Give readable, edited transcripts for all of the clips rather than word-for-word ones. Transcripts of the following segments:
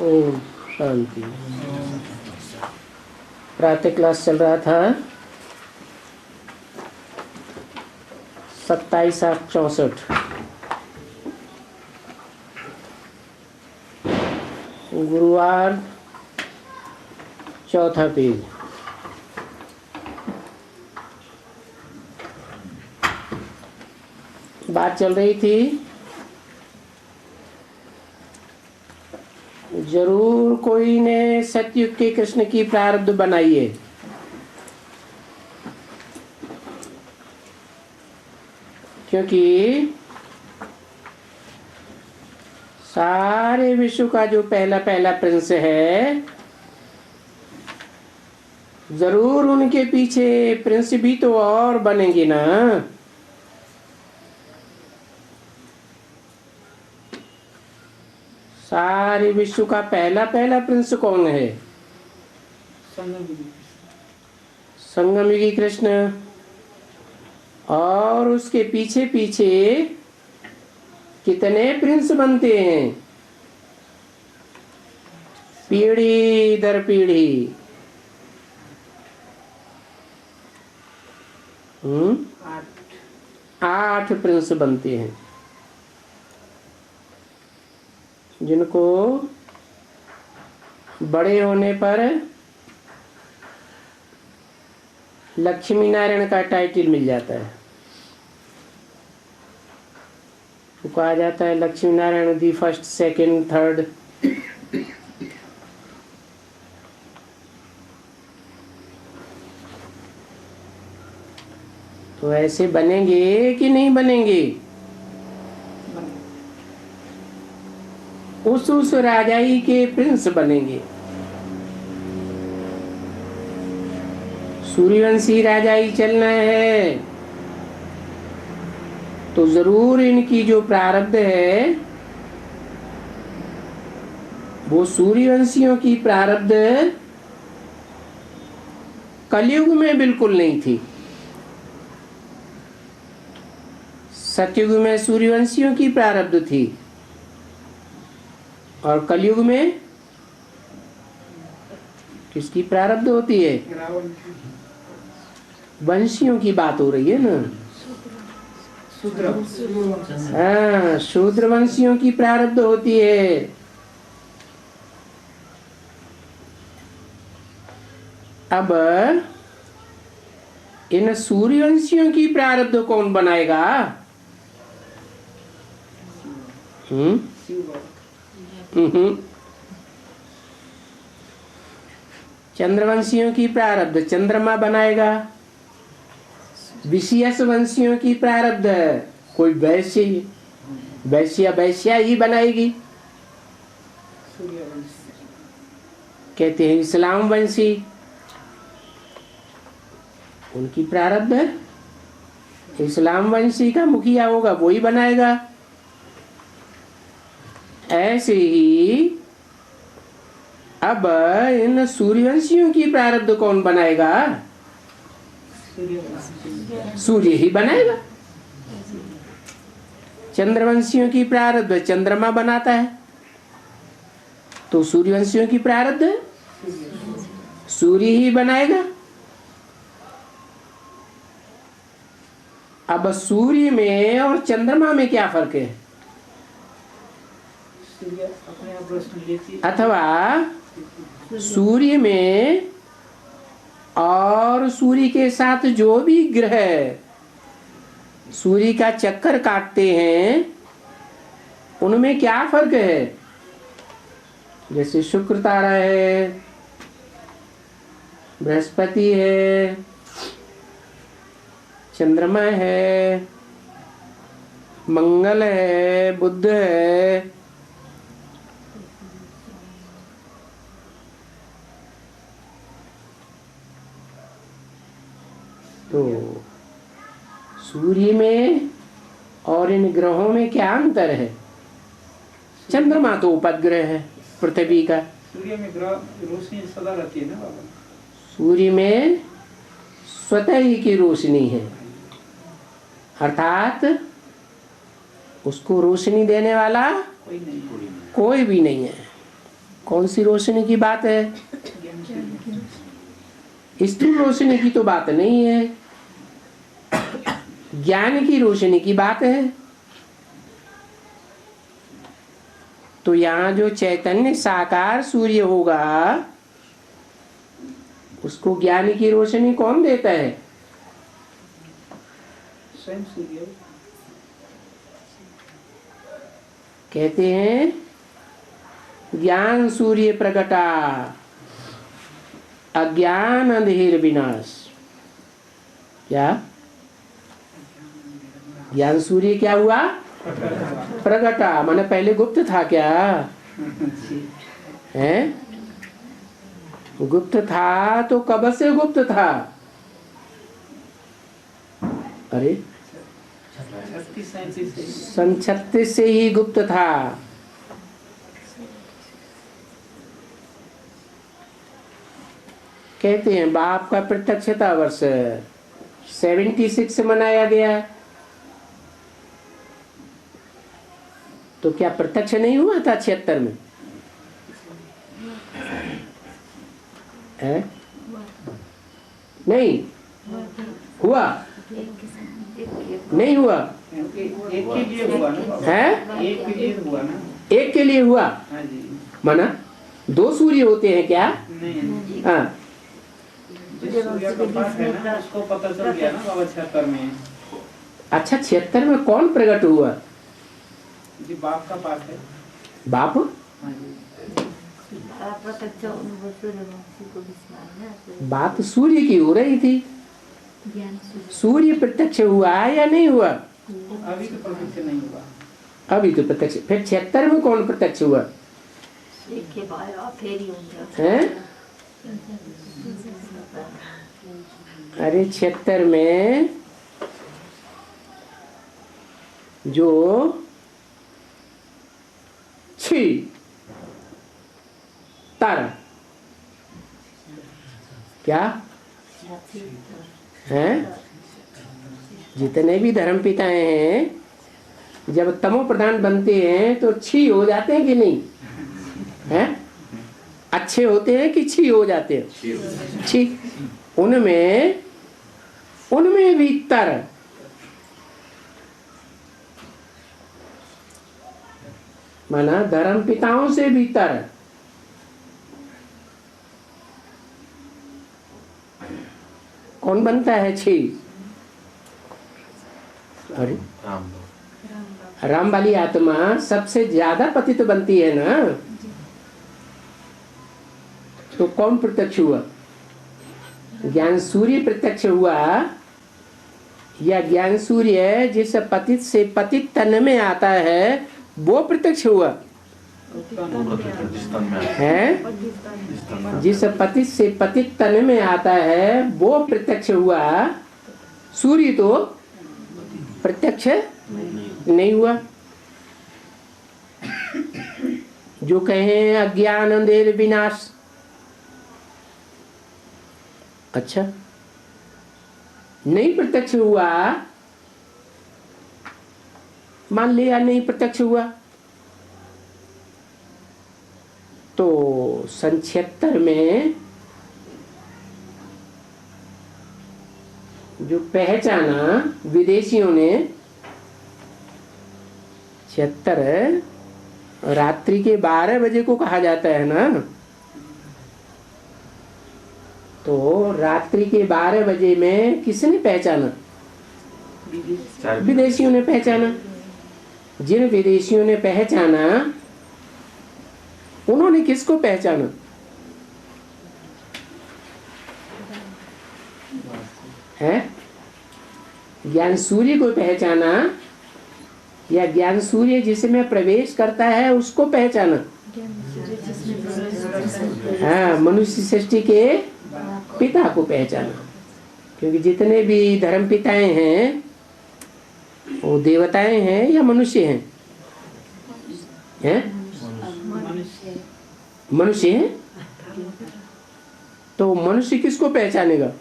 ओम शांति। प्रातः क्लास चल रहा था 27/8/64। गुरुवार, चौथा पेज। बात चल रही थी, जरूर कोई ने सतयुग के कृष्ण की प्रारब्ध बनाई है। क्योंकि सारे विश्व का जो पहला पहला प्रिंस है, जरूर उनके पीछे प्रिंस भी तो और बनेंगे ना। सारे विश्व का पहला पहला प्रिंस कौन है? संगमयुगी कृष्ण। और उसके पीछे पीछे कितने प्रिंस बनते हैं, पीढ़ी दर पीढ़ी। 8 प्रिंस बनते हैं, जिनको बड़े होने पर लक्ष्मी नारायण का टाइटल मिल जाता है। तो कहा जाता है Lakshmi Narayan the first, second, third. तो ऐसे बनेंगे कि नहीं बनेंगे? उस राजाई के प्रिंस बनेंगे। सूर्यवंशी राजाई चलना है तो जरूर इनकी जो प्रारब्ध है वो सूर्यवंशियों की प्रारब्ध कलयुग में बिल्कुल नहीं थी। सतयुग में सूर्यवंशियों की प्रारब्ध थी और कलयुग में किसकी प्रारब्ध होती है? वंशियों की बात हो रही है ना। हाँ, शूद्र वंशियों की प्रारब्ध होती है। अब इन सूर्यवंशियों की प्रारब्ध कौन बनाएगा? चंद्रवंशियों की प्रारब्ध चंद्रमा बनाएगा। विषयस वंशियों की प्रारब्ध कोई वैश्या ही बनाएगी। कहते हैं इस्लाम वंशी, उनकी प्रारब्ध इस्लाम वंशी का मुखिया होगा, वो ही बनाएगा। ऐसे ही अब इन सूर्यवंशियों की प्रारब्ध कौन बनाएगा? सूर्य ही बनाएगा। चंद्रवंशियों की प्रारब्ध चंद्रमा बनाता है, तो सूर्यवंशियों की प्रारब्ध सूर्य ही बनाएगा। अब सूर्य में और चंद्रमा में क्या फर्क है? अथवा सूर्य में और सूर्य के साथ जो भी ग्रह सूर्य का चक्कर काटते हैं, उनमें क्या फर्क है? जैसे शुक्र तारा है, बृहस्पति है, चंद्रमा है, मंगल है, बुध है। तो सूर्य में और इन ग्रहों में क्या अंतर है? चंद्रमा तो उपग्रह है पृथ्वी का। सूर्य में ग्रह रोशनी सदा रहती है ना बाबा। सूर्य में स्वतः ही की रोशनी है, अर्थात उसको रोशनी देने वाला कोई भी नहीं है। कौन सी रोशनी की बात है? स्थूल रोशनी की तो बात नहीं है, ज्ञान की रोशनी की बात है। तो यहाँ जो चैतन्य साकार सूर्य होगा उसको ज्ञान की रोशनी कौन देता है? स्वयं सूर्य। कहते हैं ज्ञान सूर्य प्रगटा अज्ञान अंधेर विनाश। क्या ज्ञान सूर्य क्या हुआ? प्रगटा माने पहले गुप्त था क्या है? गुप्त था तो कब से गुप्त था? अरे 36 से ही गुप्त था। कहते हैं बाप का प्रत्यक्षता वर्ष 76 मनाया गया। तो क्या प्रत्यक्ष नहीं हुआ था 76 में? है? नहीं हुआ? नहीं हुआ? एक के लिए हुआ ना? है? एक के लिए हुआ ना? एक के लिए हुआ? हाँ जी। माना 2 सूर्य होते हैं क्या? नहीं, हाँ। जिस सूर्य का पाठ है ना उसको पता चल गया ना बाबा 76 में। अच्छा 76 में कौन प्रकट हुआ? जी बाप का पाठ है। बाप? हाँ जी। बात सूर्य की हो रही थी। सूर्य प्रत्यक्ष हुआ या नहीं हुआ? अभी तो प्रत्यक्ष नहीं हुआ। अभी तो प्रत्यक्ष। फिर 76 में कौन प्रत्यक्ष हुआ है? अरे 76 में जो 6 तारा क्या हैं? जितने भी धर्म पिताएं हैं जब तमो प्रधान बनते हैं तो 6 हो जाते हैं कि नहीं हैं? अच्छे होते हैं कि 6 हो जाते हैं? 6 उनमें भी तर माना धर्म पिताओं से भीतर कौन बनता है 6? अरे राम वाली आत्मा सबसे ज्यादा पतित बनती है ना। तो कौन प्रत्यक्ष हुआ? ज्ञान सूर्य प्रत्यक्ष हुआ या ज्ञान सूर्य जिस पतित से पतित तन में आता है वो प्रत्यक्ष हुआ है? जिस पतित से पतित तन में आता है वो प्रत्यक्ष हुआ। सूर्य तो प्रत्यक्ष नहीं हुआ। जो कहें अज्ञान अंधेर विनाश। अच्छा नहीं प्रत्यक्ष हुआ, मान लिया नहीं प्रत्यक्ष हुआ तो 76 में जो पहचाना विदेशियों ने 76 रात्रि के 12 बजे को कहा जाता है ना। तो रात्रि के 12 बजे में किसने पहचाना? विदेशियों ने पहचाना। जिन विदेशियों ने पहचाना उन्होंने किसको पहचाना? है ज्ञान सूर्य को पहचाना या ज्ञान सूर्य जिसमें प्रवेश करता है उसको पहचाना? हाँ, मनुष्य सृष्टि के पिता को पहचाना। क्योंकि जितने भी धर्म पिताएं हैं वो देवताएं हैं या मनुष्य हैं? हैं? मनुष्य हैं। तो मनुष्य किसको पहचानेगा?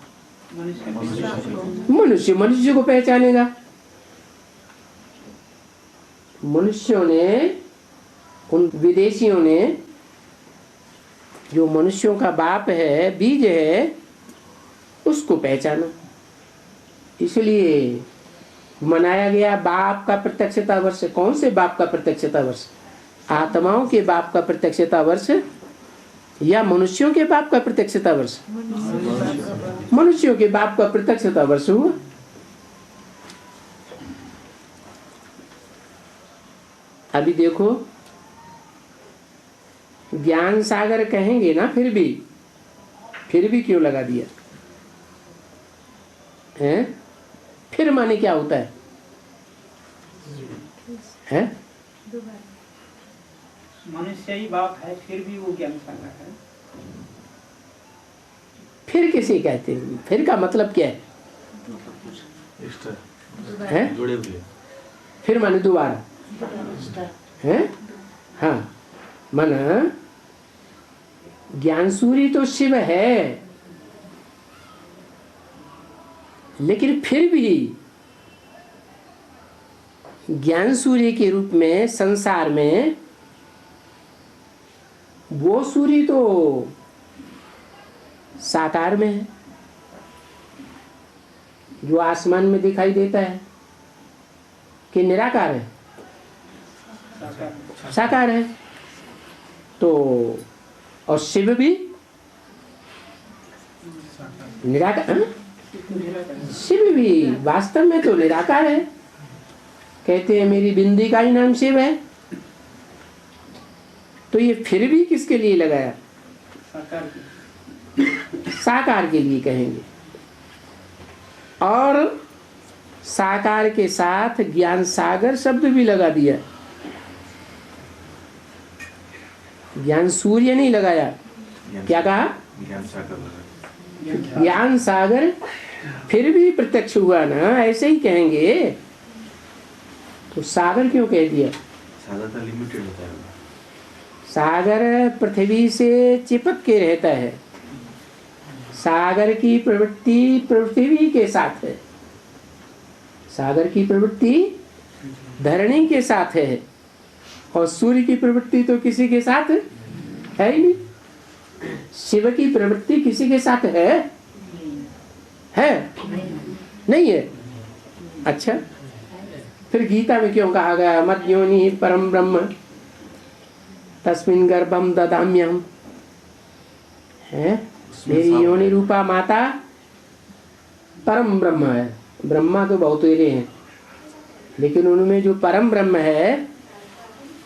मनुष्य को पहचानेगा। मनुष्यों ने, उन विदेशियों ने जो मनुष्यों का बाप है, बीज है, उसको पहचाना। इसलिए मनाया गया बाप का प्रत्यक्षता वर्ष। कौन से बाप का प्रत्यक्षता वर्ष? आत्माओं के बाप का प्रत्यक्षता वर्ष या मनुष्यों के बाप का प्रत्यक्षता वर्ष? मनुष्यों के बाप का प्रत्यक्षता वर्ष हुआ। अभी देखो, ज्ञान सागर कहेंगे ना, फिर भी क्यों लगा दिया है? फिर माने क्या होता है? मनुष्य ही बाप है, फिर भी वो ज्ञान सागर है। फिर किसे कहते हैं? फिर का मतलब क्या है? जुड़े हुए। फिर माने दोबारा है। हाँ, माना ज्ञान सूर्य तो शिव है, लेकिन फिर भी ज्ञान सूर्य के रूप में संसार में वो सूर्य तो साकार में है, जो आसमान में दिखाई देता है, कि निराकार है? साकार है। तो और शिव भी निराकार, शिव भी वास्तव में तो निराकार है। कहते हैं मेरी बिंदी का ही नाम शिव है। तो ये फिर भी किसके लिए लगाया? साकार के लिए कहेंगे। और साकार के साथ ज्ञान सागर शब्द भी लगा दिया। ज्ञान सूर्य नहीं लगाया। क्या कहा? ज्ञान सागर। ज्ञान सागर फिर भी प्रत्यक्ष हुआ ना, ऐसे ही कहेंगे। तो सागर क्यों कह दिया? सागर तो लिमिटेड होता है। सागर पृथ्वी से चिपक के रहता है। सागर की प्रवृत्ति पृथ्वी के साथ है। सागर की प्रवृत्ति धरणी के साथ है। और सूर्य की प्रवृत्ति तो किसी के साथ है ही नहीं। शिव की प्रवृत्ति किसी के साथ है? नहीं है। अच्छा, फिर गीता में क्यों कहा गया मद्योनि परम ब्रह्म तस्मिन् गर्भम ददाम्यहम्? है मेरी योनि रूपा माता परम ब्रह्म है। ब्रह्मा तो बहुत तेरे हैं, लेकिन उनमें जो परम ब्रह्म है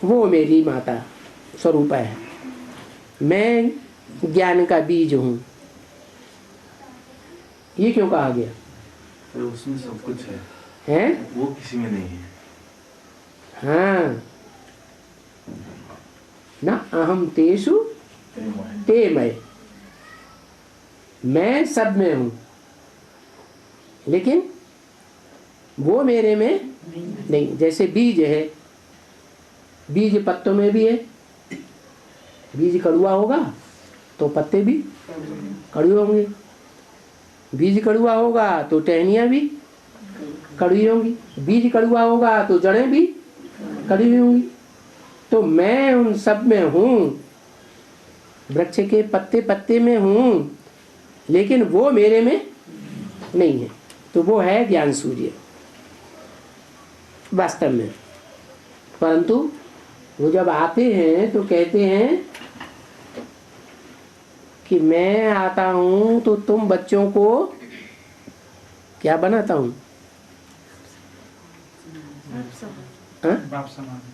वो मेरी माता स्वरूपा है। मैं ज्ञान का बीज हूँ। ये क्यों कहा गया? तो उसमें सब कुछ है, वो किसी में नहीं है। हाँ ना, अहम तेषु ते मैं, मैं सब में हूँ, लेकिन वो मेरे में नहीं। जैसे बीज है, बीज पत्तों में भी है। बीज कड़ुआ होगा तो पत्ते भी कड़ुए होंगे। बीज कड़ुआ होगा तो टहनियाँ भी कड़वी होंगी। बीज कड़ुआ होगा तो जड़ें भी कड़वी होंगी। तो मैं उन सब में हूँ, वृक्ष के पत्ते पत्ते में हूँ, लेकिन वो मेरे में नहीं है। तो वो है ज्ञान सूर्य वास्तव में। परंतु वो जब आते हैं तो कहते हैं कि मैं आता हूँ तो तुम बच्चों को क्या बनाता हूँ?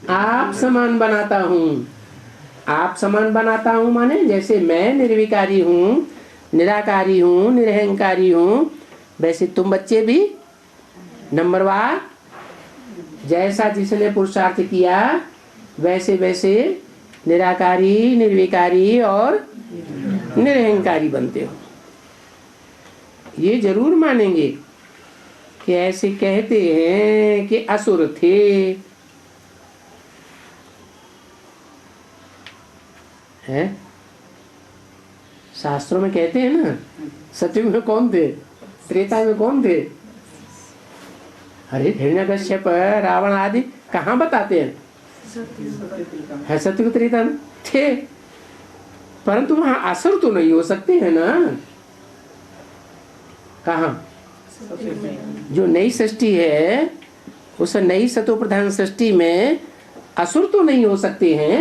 आप समान बनाता हूँ। आप समान बनाता हूँ माने जैसे मैं निर्विकारी हूँ, निराकारी हूँ, निरहंकारी हूँ, वैसे तुम बच्चे भी नंबरवार, जैसा जिसने पुरुषार्थ किया वैसे वैसे निराकारी, निर्विकारी और निरहंकारी बनते हो। ये जरूर मानेंगे कि ऐसे कहते हैं कि असुर थे, हैं? शास्त्रों में कहते हैं ना, सतयुग में कौन थे, त्रेता में कौन थे? अरे हिरण्यकश्यप, रावण आदि कहाँ बताते हैं? है सतयुग त्रेता में थे, परंतु वहां असुर तो नहीं हो सकते हैं ना। कहाँ? जो नई सृष्टि है उस नई सतो प्रधान सृष्टि में असुर तो नहीं हो सकते हैं।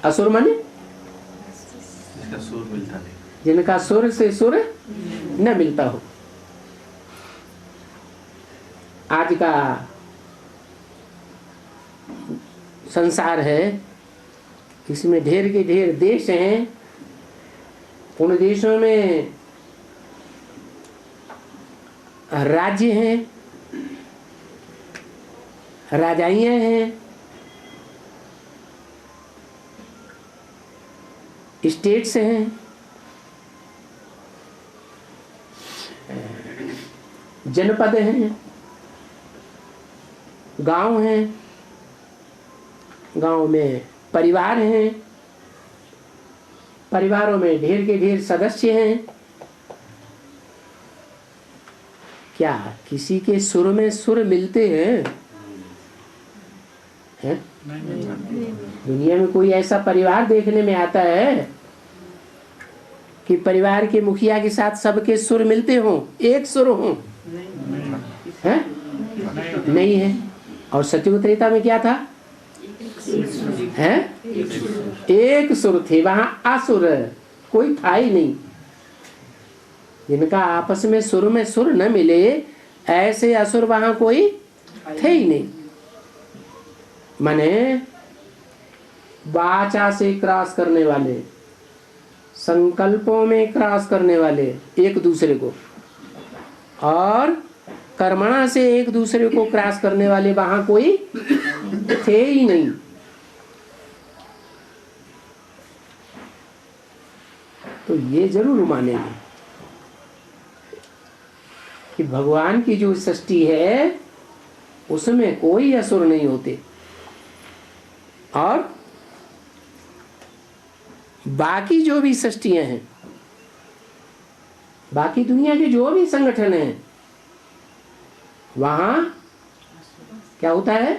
असुर माने जिसका सुर मिलता नहीं, जिनका सुर से सुर न मिलता हो। आज का संसार है, इसमें ढेर के ढेर देश हैं। उन देशों में राज्य हैं, राजाइयां हैं, स्टेट्स हैं, जनपद हैं, गांव हैं, गांव में परिवार हैं, परिवारों में ढेर के ढेर सदस्य हैं। क्या किसी के सुर में सुर मिलते हैं? हैं? दुनिया में कोई ऐसा परिवार देखने में आता है कि परिवार के मुखिया के साथ सबके सुर मिलते हों, एक सुर हों? हैं? नहीं है। और सतयुग त्रेता में क्या था? हैं? एक सुर थे, वहां असुर कोई था ही नहीं। जिनका आपस में सुर न मिले, ऐसे असुर वहां कोई थे ही नहीं। माने वाचा से क्रॉस करने वाले, संकल्पों में क्रॉस करने वाले एक दूसरे को, और कर्मणा से एक दूसरे को क्रॉस करने वाले वहां कोई थे ही नहीं। तो ये जरूर मानेंगे कि भगवान की जो सृष्टि है उसमें कोई असुर नहीं होते, और बाकी जो भी सृष्टियां हैं, बाकी दुनिया के जो भी संगठन हैं, वहां क्या होता है?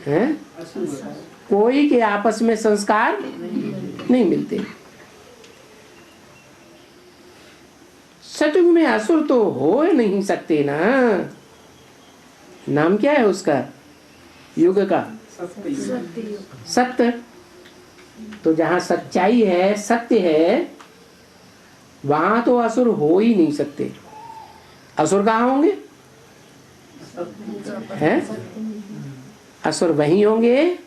हैं? कोई के आपस में संस्कार नहीं मिलते। सतयुग में असुर तो हो नहीं सकते ना। नाम क्या है उसका, युग का? सत्य। तो जहां सच्चाई है, सत्य है, वहां तो असुर हो ही नहीं सकते। असुर कहाँ होंगे? हैं? असुर वहीं होंगे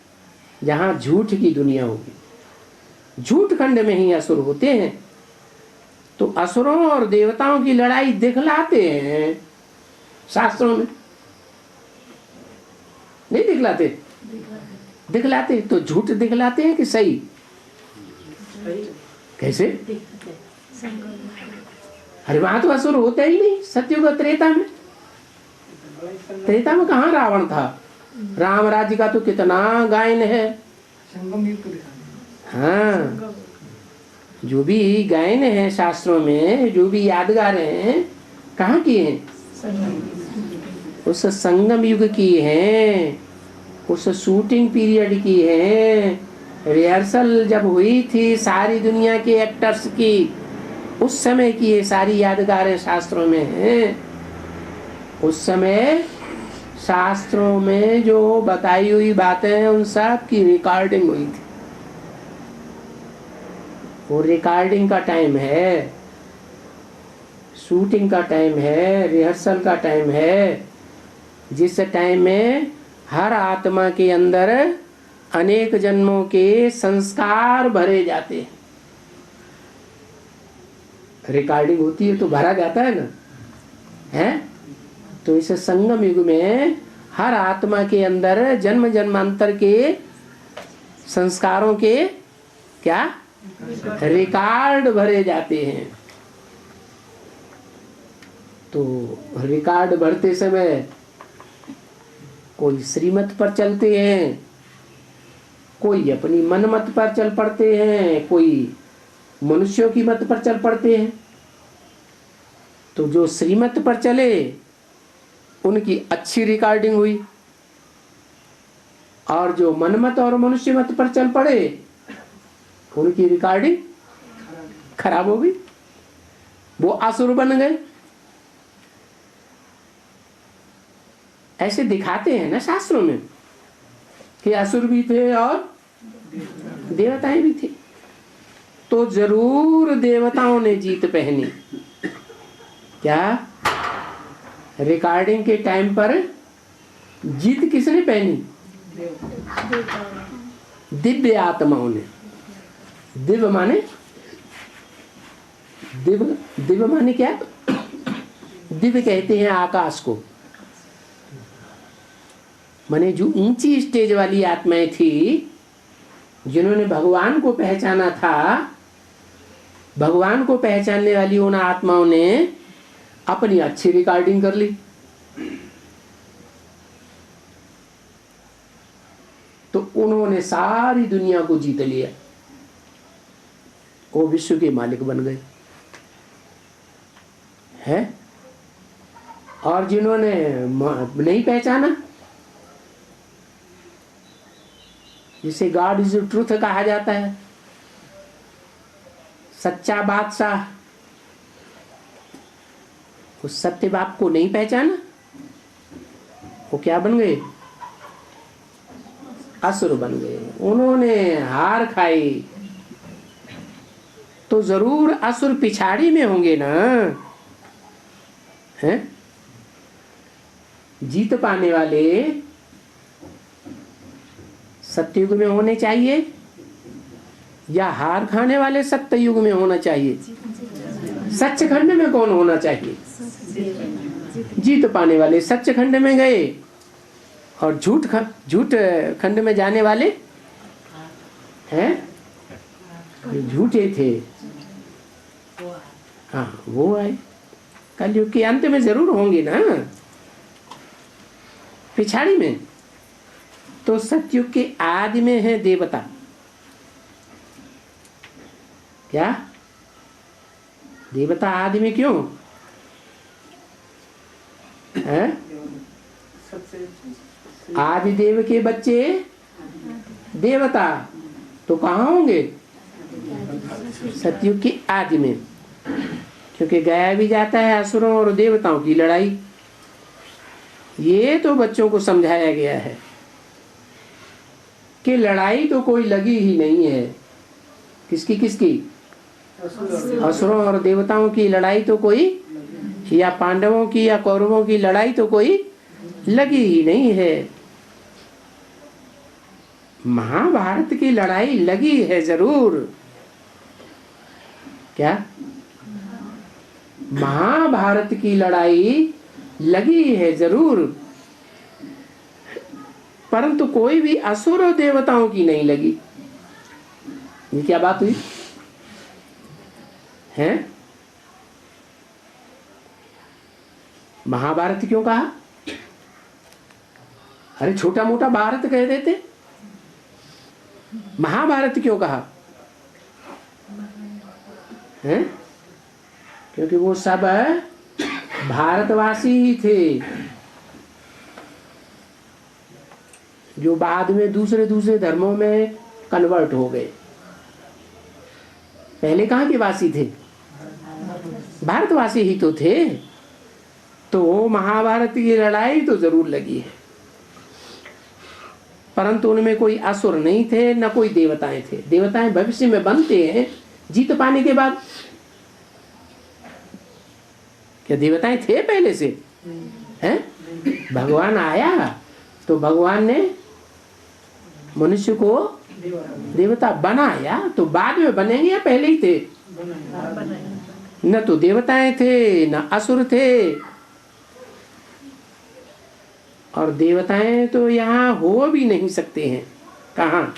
जहां झूठ की दुनिया होगी। झूठ खंड में ही असुर होते हैं। तो असुरों और देवताओं की लड़ाई दिखलाते हैं शास्त्रों में, नहीं दिखलाते? दिखलाते। तो झूठ दिखलाते हैं कि सही? कैसे? अरे वहां तो असुर होता ही नहीं। सतयुग और त्रेता में, त्रेता में कहाँ रावण था? राम राज्य का तो कितना गायन है। हाँ, जो भी गायन है शास्त्रों में, जो भी यादगार हैं, कहाँ की हैं? उस संगम युग की हैं, उस शूटिंग पीरियड की हैं। रिहर्सल जब हुई थी सारी दुनिया के एक्टर्स की, उस समय की ये सारी यादगारें शास्त्रों में हैं। उस समय शास्त्रों में जो बताई हुई बातें हैं उन सब की रिकॉर्डिंग हुई थी। वो रिकॉर्डिंग का टाइम है, शूटिंग का टाइम है, रिहर्सल का टाइम है, जिस टाइम में हर आत्मा के अंदर अनेक जन्मों के संस्कार भरे जाते हैं। रिकॉर्डिंग होती है तो भरा जाता है ना, है? तो इस संगम युग में हर आत्मा के अंदर जन्म जन्मांतर के संस्कारों के क्या रिकॉर्ड भरे जाते हैं। तो रिकॉर्ड भरते समय कोई श्रीमत पर चलते हैं, कोई अपनी मनमत पर चल पड़ते हैं, कोई मनुष्यों की मत पर चल पड़ते हैं। तो जो श्रीमत पर चले उनकी अच्छी रिकॉर्डिंग हुई, और जो मनमत और मनुष्य मत पर चल पड़े उनकी रिकॉर्डिंग खराब हो गई, वो असुर बन गए। ऐसे दिखाते हैं ना शास्त्रों में कि असुर भी थे और देवताएं भी थे। तो जरूर देवताओं ने जीत पहनी। क्या रिकॉर्डिंग के टाइम पर जीत किसने पहनी? दिव्य आत्माओं ने। दिव्य माने दिव्य माने क्या? दिव्य कहते हैं आकाश को। माने जो ऊंची स्टेज वाली आत्माएं थी, जिन्होंने भगवान को पहचाना था, भगवान को पहचानने वाली उन आत्माओं ने अपनी अच्छी रिकॉर्डिंग कर ली। तो उन्होंने सारी दुनिया को जीत लिया, वो विश्व के मालिक बन गए हैं। और जिन्होंने नहीं पहचाना, जिसे गॉड इज ट्रूथ कहा जाता है, सच्चा बादशाह, उस सत्य बाप को नहीं पहचाना, वो क्या बन गए? असुर बन गए। उन्होंने हार खाई। तो जरूर असुर पिछाड़ी में होंगे ना, हैं? जीत पाने वाले सत्ययुग में होने चाहिए या हार खाने वाले सत्ययुग में होना चाहिए? सच्चखंड में कौन होना चाहिए? जीत पाने वाले सच्चखंड में गए और झूठ खंड में जाने वाले हैं, झूठे थे। हाँ, वो आए। कलयुग के अंत में जरूर होंगे ना, पिछाड़ी में। तो सतयुग के आदि में है देवता। क्या देवता आदि में क्यों है? आदि देव के बच्चे देवता तो कहाँ होंगे? सतयुग के आदि में। क्योंकि गया भी जाता है असुरों और देवताओं की लड़ाई। ये तो बच्चों को समझाया गया है कि लड़ाई तो कोई लगी ही नहीं है। किसकी किसकी? असुरों और देवताओं की लड़ाई तो कोई, या पांडवों की या कौरवों की लड़ाई तो कोई लगी ही नहीं है। महाभारत की लड़ाई लगी है जरूर। क्या महाभारत की लड़ाई लगी है जरूर, परंतु कोई भी असुर और देवताओं की नहीं लगी। ये क्या बात हुई है? महाभारत क्यों कहा? अरे छोटा मोटा भारत कह देते। महाभारत क्यों कहा है? क्योंकि वो सब भारतवासी ही थे, जो बाद में दूसरे दूसरे धर्मों में कन्वर्ट हो गए। पहले कहाँ के वासी थे? भारतवासी ही तो थे। तो महाभारत की लड़ाई तो जरूर लगी है, परंतु उनमें कोई असुर नहीं थे, न कोई देवताएं थे। देवताएं भविष्य में बनते हैं जीत पाने के बाद। क्या देवताएं थे पहले से? हैं? भगवान आया तो भगवान ने मनुष्य को देवता बनाया, तो बाद में बनेंगे या पहले ही थे? न तो देवताएं थे न असुर थे। और देवताएं तो यहाँ हो भी नहीं सकते हैं। कहाँ?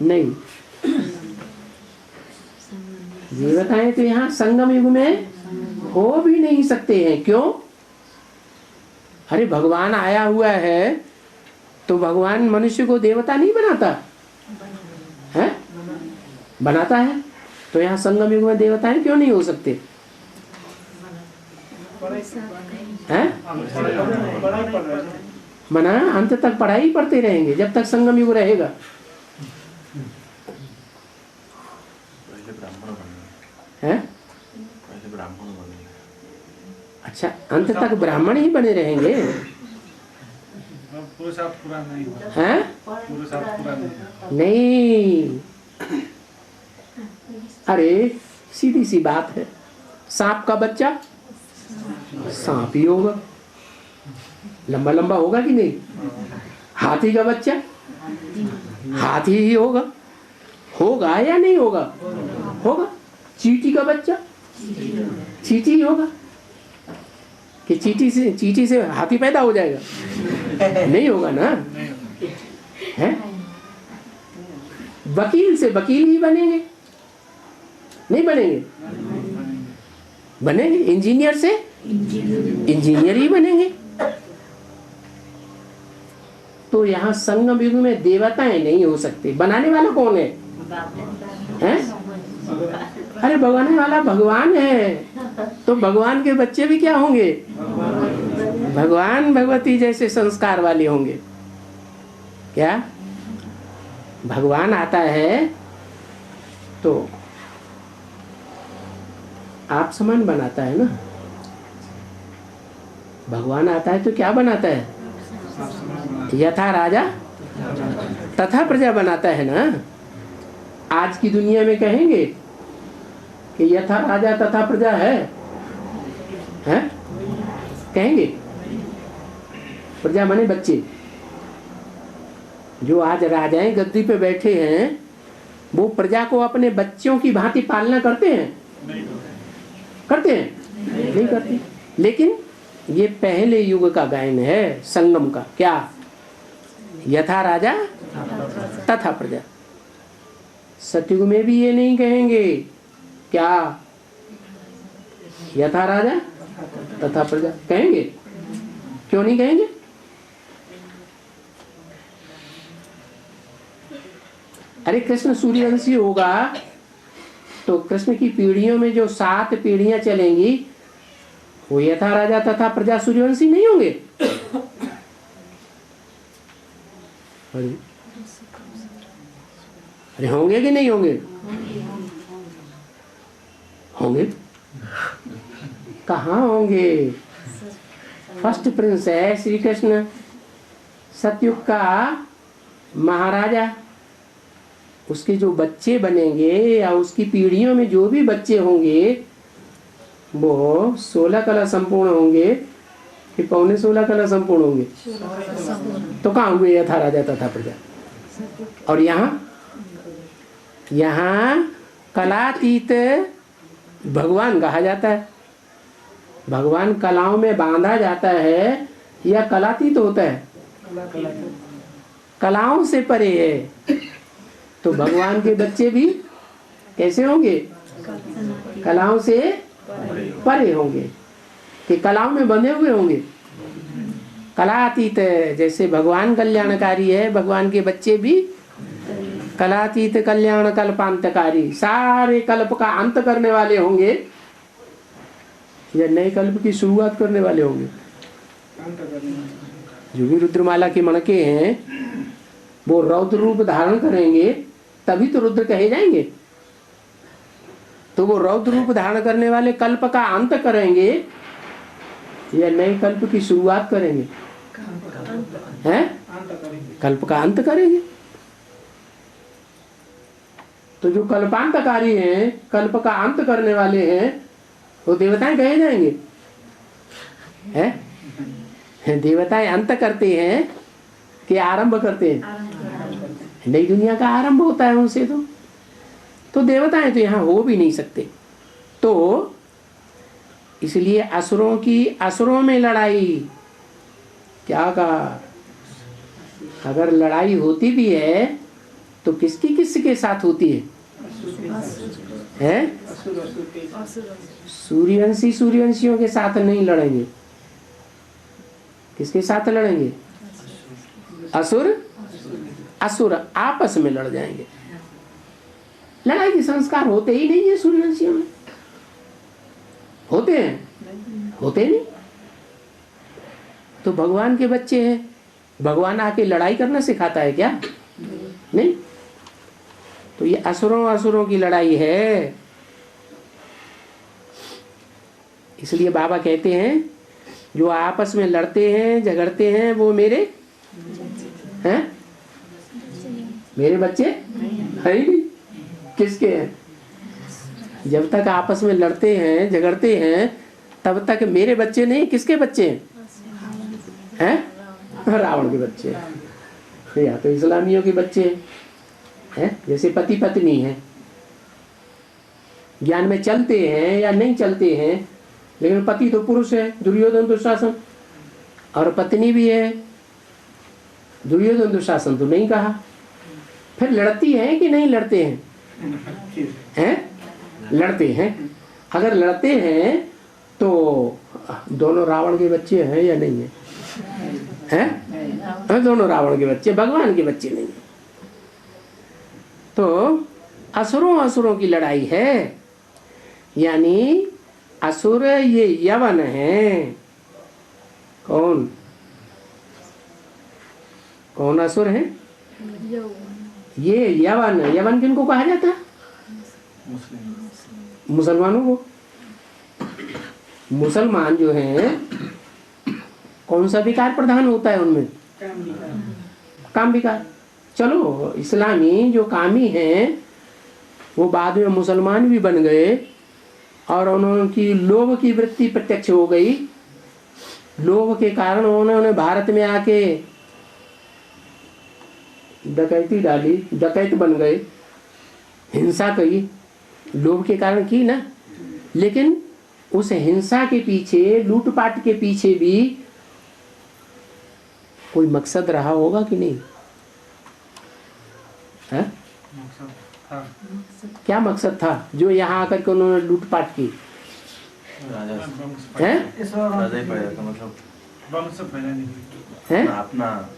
नहीं, देवताएं तो यहाँ संगम युग में हो भी नहीं सकते हैं। क्यों? अरे भगवान आया हुआ है तो भगवान मनुष्य को देवता नहीं बनाता है? बनाता है। तो यहाँ संगम युग में देवताएं क्यों नहीं हो सकते हैं? मना अंत तक पढ़ाई पढ़ते रहेंगे जब तक संगम युग रहेगा। हैं? पहले ब्राह्मण बनेंगे। अच्छा, अंत तक ब्राह्मण ही बने रहेंगे पुरुषार्थ पूरा नहीं हुआ। हैं? पुरुषार्थ पूरा नहीं हुआ। नहीं, अरे सीधी सी बात है, सांप का बच्चा सांप ही होगा, लंबा लंबा होगा कि नहीं? हाथी का बच्चा हाथी ही होगा, होगा या नहीं होगा? होगा। चींटी का बच्चा चींटी ही होगा कि चींटी से हाथी पैदा हो जाएगा? नहीं होगा ना, है? वकील से वकील ही बनेंगे? नहीं बनेंगे? बनेंगे। इंजीनियर से इंजीनियर ही बनेंगे। तो यहाँ संगम युग में देवताएं नहीं हो सकते। बनाने वाला कौन है? हैं? अरे बनाने वाला भगवान है। तो भगवान के बच्चे भी क्या होंगे? भगवान भगवती जैसे संस्कार वाले होंगे। क्या भगवान आता है तो आप समान बनाता है ना? भगवान आता है तो क्या बनाता है? यथा राजा तथा प्रजा बनाता है ना। आज की दुनिया में कहेंगे कि यथा राजा तथा प्रजा है? कहेंगे? प्रजा माने बच्चे। जो आज राजाएं गद्दी पे बैठे हैं वो प्रजा को अपने बच्चों की भांति पालना करते हैं? करते हैं? नहीं करते। लेकिन ये पहले युग का गायन है, संगम का। क्या? यथा राजा तथा प्रजा। सतयुग में भी ये नहीं कहेंगे। क्या? यथा राजा तथा प्रजा कहेंगे? क्यों नहीं कहेंगे? अरे कृष्ण सूर्यवंशी होगा तो कृष्ण की पीढ़ियों में जो 7 पीढ़ियां चलेंगी वो यथा राजा तथा प्रजा सूर्यवंशी नहीं होंगे? अरे होंगे कि नहीं होंगे? होंगे। कहाँ होंगे? फर्स्ट प्रिंस है श्री कृष्ण, सतयुग का महाराजा। उसके जो बच्चे बनेंगे या उसकी पीढ़ियों में जो भी बच्चे होंगे वो 16 कला संपूर्ण होंगे कि 15.5 कला संपूर्ण होंगे? तो कहाँ होंगे यथा राजा तथा प्रजा? और यहाँ कलातीत भगवान कहा जाता है। भगवान कलाओं में बांधा जाता है या कलातीत होता है? कलाओं से परे है। तो भगवान के बच्चे भी कैसे होंगे? कलाओं से परे होंगे कि कलाओं में बंधे हुए होंगे। कलातीत जैसे भगवान कल्याणकारी है, भगवान के बच्चे भी कलातीत कल्याण कल्पांतकारी, सारे कल्प का अंत करने वाले होंगे या नए कल्प की शुरुआत करने वाले होंगे? जो भी रुद्रमाला के मणके हैं वो रौद्र रूप धारण करेंगे तभी तो रुद्र कहे जाएंगे। तो वो रौद्र रूप धारण करने वाले कल्प का अंत करेंगे या नए कल्प की शुरुआत करेंगे? हैं? कल्प का अंत करेंगे। तो जो कल्पांतकारी हैं, कल्प का अंत करने वाले हैं, वो देवताएं कहे जाएंगे? हैं? देवताएं अंत करते हैं कि आरंभ करते हैं? नई दुनिया का आरंभ होता है उनसे। तो देवताएं तो यहाँ हो भी नहीं सकते। तो इसलिए असुरों में लड़ाई क्या कहा? अगर लड़ाई होती भी है तो किसके साथ होती है? हैं? सूर्यवंशियों के साथ नहीं लड़ेंगे। किसके साथ लड़ेंगे? असुर आपस में लड़ जाएंगे। लड़ाई के संस्कार होते ही नहीं है सूर्यवंशियों में। होते हैं? होते नहीं। तो भगवान के बच्चे हैं, भगवान आके लड़ाई करना सिखाता है क्या? नहीं। तो ये असुरों की लड़ाई है। इसलिए बाबा कहते हैं जो आपस में लड़ते हैं झगड़ते हैं वो मेरे हैं, मेरे बच्चे है ही नहीं। किसके हैं? जब तक आपस में लड़ते हैं झगड़ते हैं तब तक मेरे बच्चे नहीं, किसके बच्चे हैं? रावण के बच्चे या तो इस्लामियों के बच्चे हैं। जैसे पति पत्नी है, ज्ञान में चलते हैं या नहीं चलते हैं, लेकिन पति तो पुरुष है दुर्योधन दुशासन, और पत्नी भी है दुर्योधन दुशासन, तो नहीं कहा। फिर लड़ती हैं कि नहीं लड़ते हैं? लड़ते हैं। अगर लड़ते हैं तो दोनों रावण के बच्चे हैं या नहीं है? हैं? दोनों रावण के बच्चे, भगवान के बच्चे नहीं। तो असुरों की लड़ाई है, यानी असुर ये यवन है। कौन कौन असुर है? ये यवन। यवन किनको कहा जाता है? मुसलमानों को। मुसलमान जो हैं कौन सा विकार प्रधान होता है उनमें? काम विकार। चलो इस्लामी जो कामी हैं वो बाद में मुसलमान भी बन गए और उनकी लोभ की वृत्ति प्रत्यक्ष हो गई। लोभ के कारण उन्होंने भारत में आके डकैती डाली, डकैत बन गए, हिंसा करी, लोभ के कारण की ना। लेकिन उस हिंसा के पीछे, लूटपाट के पीछे भी कोई मकसद रहा होगा कि नहीं? है? क्या मकसद था जो यहाँ आकर के उन्होंने लूटपाट की? है? अपना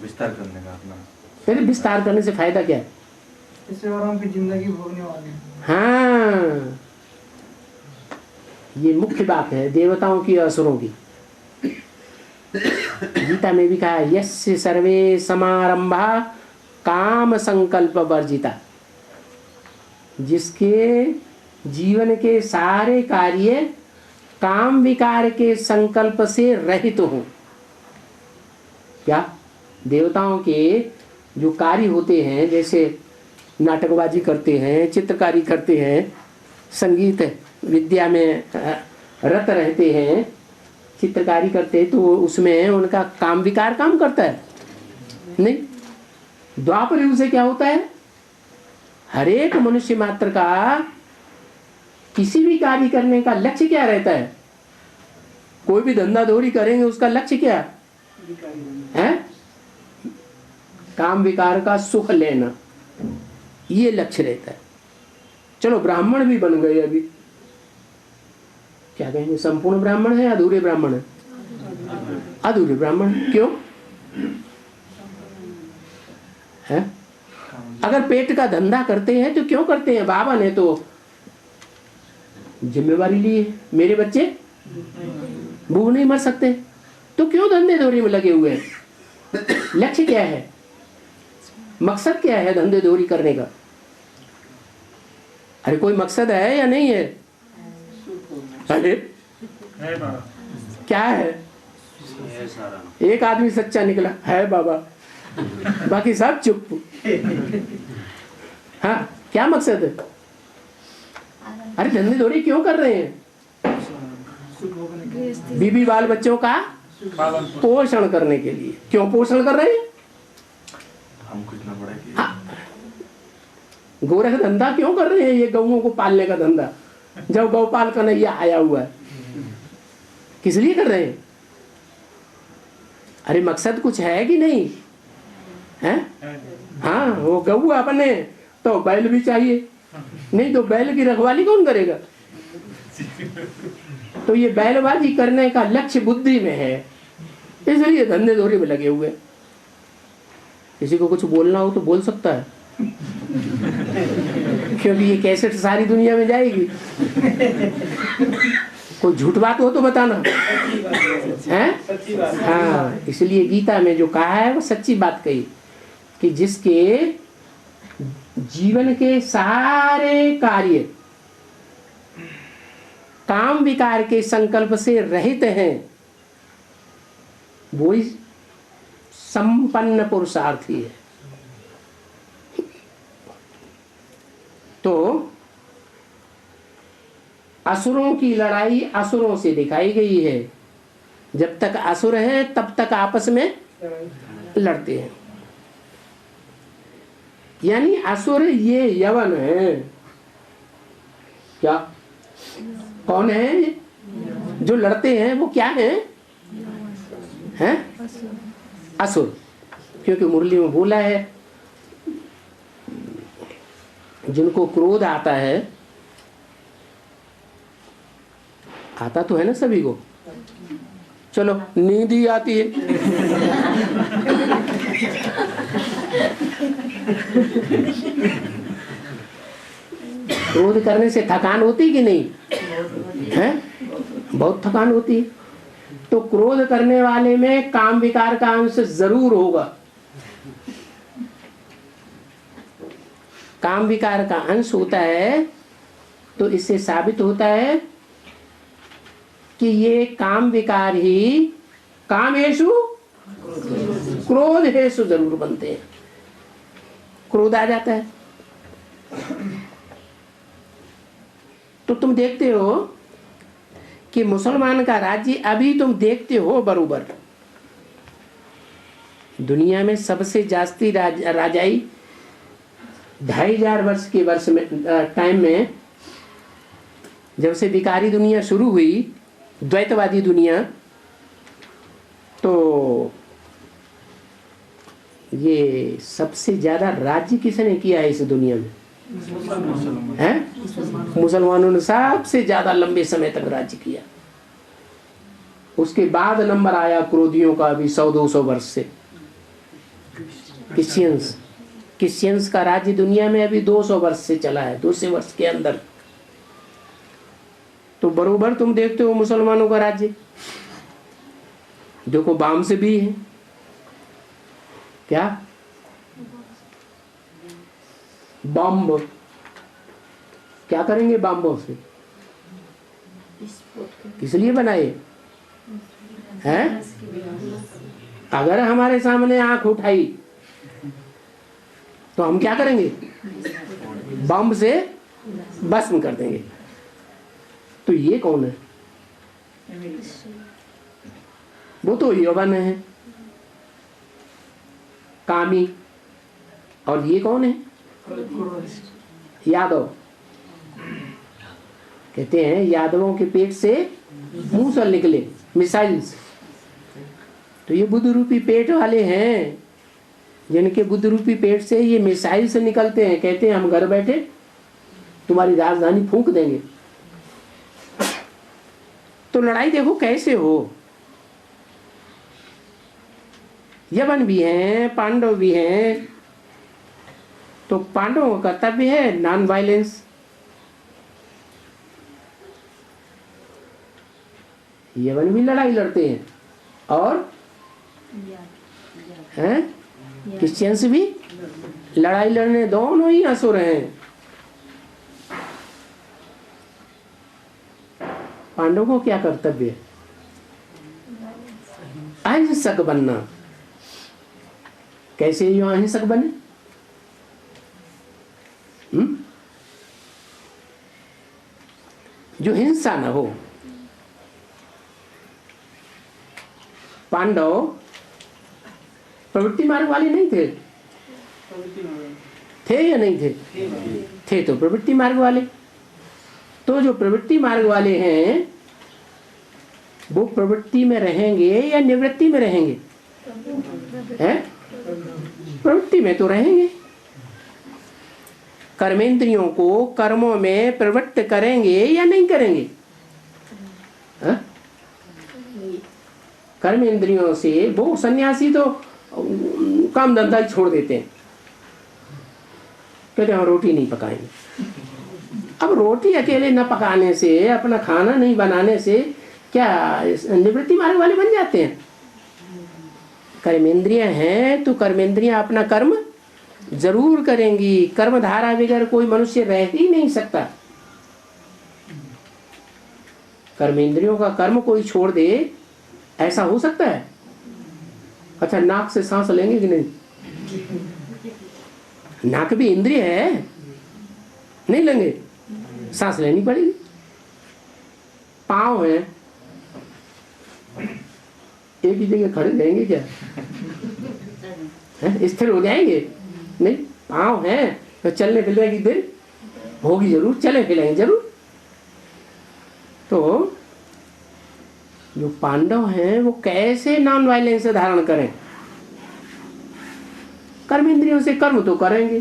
विस्तार करने का, अपना फिर विस्तार करने से फायदा क्या है? इससे और हम की जिंदगी भोगने वाले हैं। हाँ, ये मुख्य बात है देवताओं की असुरों की। गीता में भी कहा यस्य सर्वे समारंभा काम संकल्प वर्जिता, जिसके जीवन के सारे कार्य काम विकार के संकल्प से रहित हो। क्या? देवताओं के जो कार्य होते हैं, जैसे नाटकबाजी करते हैं, चित्रकारी करते हैं, संगीत विद्या में रत रहते हैं, चित्रकारी करते हैं, तो उसमें उनका काम विकार काम करता है नहीं। द्वापर युग से क्या होता है? हर एक मनुष्य मात्र का किसी भी कार्य करने का लक्ष्य क्या रहता है? कोई भी धंधा दौरी करेंगे उसका लक्ष्य क्या है? काम विकार का सुख लेना, ये लक्ष्य रहता है। चलो ब्राह्मण भी बन गए, अभी क्या कहेंगे, संपूर्ण ब्राह्मण है, अधूरे ब्राह्मण है? अधूरे ब्राह्मण। क्यों है? अगर पेट का धंधा करते हैं तो क्यों करते हैं? बाबा ने तो जिम्मेवारी ली है, मेरे बच्चे भूख नहीं मर सकते, तो क्यों धंधे धोरी में लगे हुए हैं? लक्ष्य क्या है? मकसद क्या है धंधे धोरी करने का? अरे कोई मकसद है या नहीं है? अरे क्या है? एक आदमी सच्चा निकला है बाबा, बाकी सब चुप। हाँ, क्या मकसद है? अरे धंधे धोरी क्यों कर रहे हैं? बीबी बाल बच्चों का पोषण करने के लिए। क्यों पोषण कर रहे हैं? हम कुछ ना पड़ेगी। हाँ, गोरख धंधा क्यों कर रहे हैं? ये गौओं को पालने का धंधा, जब गौपाल का नैया आया हुआ है, किस लिए कर रहे हैं? अरे मकसद कुछ है कि नहीं है? हाँ, वो गऊ अपने तो बैल भी चाहिए, नहीं तो बैल की रखवाली कौन करेगा? तो ये बैलबाजी करने का लक्ष्य बुद्धि में है, इसलिए धंधे धोरी में लगे हुए। किसी को कुछ बोलना हो तो बोल सकता है, क्योंकि ये कैसेट सारी दुनिया में जाएगी। कोई झूठ बात हो तो बताना है। हाँ, इसलिए गीता में जो कहा है वो सच्ची बात कही कि जिसके जीवन के सारे कार्य काम विकार के संकल्प से रहित हैं, वो ही संपन्न पुरुषार्थी है। तो असुरों की लड़ाई असुरों से दिखाई गई है। जब तक असुर हैं तब तक आपस में लड़ते हैं। यानी असुर ये यवन है। क्या कौन है जो लड़ते हैं? वो क्या है? हैं? असुर। क्योंकि मुरली में बोला है जिनको क्रोध आता है, आता तो है ना सभी को, चलो नींद ही आती है। क्रोध करने से थकान होती कि नहीं है? बहुत थकान होती है। तो क्रोध करने वाले में काम विकार का अंश जरूर होगा। काम विकार का अंश होता है तो इससे साबित होता है कि ये काम विकार ही कामेषु क्रोधेषु जरूर बनते हैं। क्रोध आ जाता है तो तुम देखते हो कि मुसलमान का राज्य अभी तुम देखते हो बरोबर दुनिया में सबसे जास्ती राजाई 2500 वर्ष के वर्ष में टाइम में, जब से विकारी दुनिया शुरू हुई, द्वैतवादी दुनिया, तो ये सबसे ज्यादा राज्य किसने किया है इस दुनिया में? हैं? मुसलमानों ने सबसे ज्यादा लंबे समय तक राज्य किया। उसके बाद नंबर आया क्रोधियों का अभी 100-200 वर्ष से। क्रिश्चियंस का राज्य दुनिया में अभी 200 वर्ष से चला है, 200 वर्ष के अंदर। तो बरोबर तुम देखते हो मुसलमानों का राज्य। देखो बाम से भी है क्या? बम क्या करेंगे बम्बों से? किस लिए बनाए हैं? अगर हमारे सामने आंख उठाई तो हम क्या करेंगे? बम से भस्म कर देंगे। तो ये कौन है? वो तो यवन है, कामी। और ये कौन है? यादव। कहते हैं यादवों के पेट से मूसल निकले, मिसाइल्स। तो ये बुद्ध रूपी पेट वाले हैं, जिनके बुद्ध रूपी पेट से ये मिसाइल से निकलते हैं। कहते हैं हम घर बैठे तुम्हारी राजधानी फूंक देंगे। तो लड़ाई देखो कैसे हो। यवन भी हैं, पांडव भी हैं। तो पांडवों का कर्तव्य है नॉन वायलेंस। यवन भी लड़ाई लड़ते हैं और हैं क्रिश्चियंस भी लड़ाई लड़ने, दोनों ही असुर हैं। पांडवों को क्या कर्तव्य है? अहिंसक बनना। कैसे यो अहिंसक बने? जो हिंसा न हो। पांडव प्रवृत्ति मार्ग वाले नहीं थे? थे या नहीं थे? थे तो प्रवृत्ति मार्ग वाले। तो जो प्रवृत्ति मार्ग वाले हैं वो प्रवृत्ति में रहेंगे या निवृत्ति में रहेंगे? हैं? प्रवृत्ति में तो रहेंगे। कर्मेंद्रियों को कर्मों में प्रवृत्त करेंगे या नहीं करेंगे? हा? कर्मेंद्रियों से वो सन्यासी तो काम धंधा ही छोड़ देते हैं, कहते हैं रोटी नहीं पकाएंगे। अब रोटी अकेले न पकाने से, अपना खाना नहीं बनाने से क्या निवृत्ति मार्ग वाले बन जाते हैं? कर्मेंद्रियां हैं तो कर्मेंद्रियां अपना कर्म जरूर करेंगी। कर्म धारा बगैर कोई मनुष्य रह ही नहीं सकता। कर्मेंद्रियों का कर्म कोई छोड़ दे, ऐसा हो सकता है? अच्छा, नाक से सांस लेंगे कि नहीं? नाक भी इंद्रिय है, नहीं लेंगे? सांस लेनी पड़ेगी। पाँव है, एक ही जगह खड़े रहेंगे क्या? स्थिर हो जाएंगे? नहीं। पाँव है तो चलने फिरने की देर होगी जरूर, चले फिरेंगे जरूर। तो जो पांडव हैं वो कैसे नॉन वायलेंस धारण करें? कर्म इंद्रियों से कर्म तो करेंगे,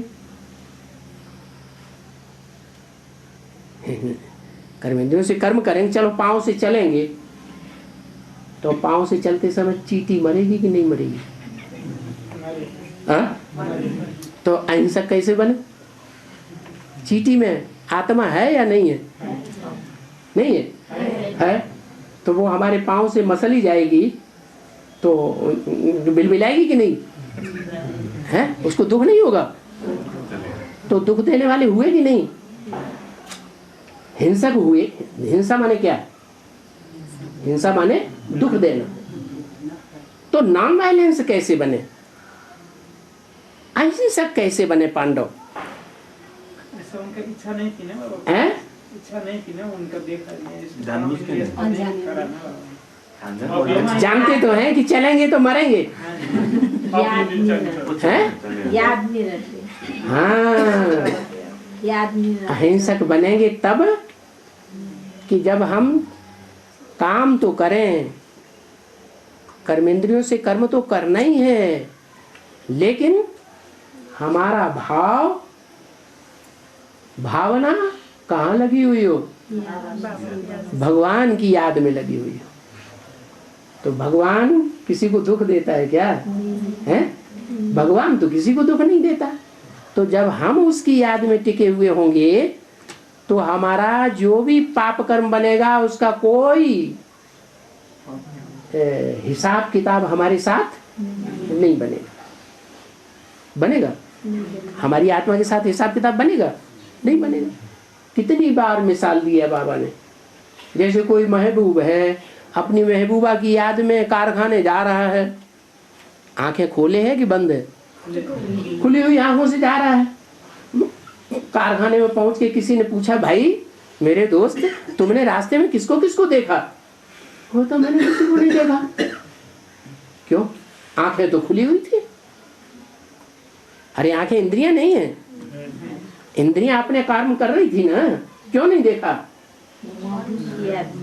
कर्म इंद्रियों से कर्म करेंगे। चलो पाँव से चलेंगे, तो पाँव से चलते समय चींटी मरेगी कि नहीं मरेगी? हाँ? तो अहिंसक कैसे बने? चींटी में आत्मा है या नहीं है? नहीं है? तो वो हमारे पाँव से मसली जाएगी तो बिलबिलाएगी कि नहीं है? उसको दुख नहीं होगा? तो दुख देने वाले हुए कि नहीं? हिंसक हुए। हिंसा माने क्या? हिंसा माने दुख देना। तो नॉन वायलेंस कैसे बने? अहिंसक कैसे बने पांडव? ऐसा उनका इच्छा नहीं थी ना बाबा। हैं? इच्छा नहीं थी ना उनका, देखा नहीं। जानते तो हैं कि चलेंगे तो मरेंगे, याद नहीं रहते। हैं? याद नहीं रहते। हाँ, याद नहीं रहते। अहिंसक बनेंगे तब कि जब हम काम तो करें, कर्मेंद्रियों से कर्म तो करना ही है, लेकिन हमारा भावना कहाँ लगी हुई हो? भगवान की याद में लगी हुई हो। तो भगवान किसी को दुख देता है क्या? है? भगवान तो किसी को दुख नहीं देता। तो जब हम उसकी याद में टिके हुए होंगे तो हमारा जो भी पाप कर्म बनेगा उसका कोई हिसाब किताब हमारे साथ नहीं बनेगा। बनेगा? हमारी आत्मा के साथ हिसाब किताब बनेगा? नहीं बनेगा। कितनी बार मिसाल दी है बाबा ने। जैसे कोई महबूब है, अपनी महबूबा की याद में कारखाने जा रहा है, आंखें खोले है कि बंद है? खुली हुई आंखों से जा रहा है। कारखाने में पहुंच के किसी ने पूछा, भाई मेरे दोस्त, तुमने रास्ते में किसको किसको देखा? वो तो मैंने किसी को नहीं देखा। क्यों? आंखें तो खुली हुई थी। अरे आंखें इंद्रियां नहीं है, इंद्रियां अपने कर्म कर रही थी ना, क्यों नहीं देखा?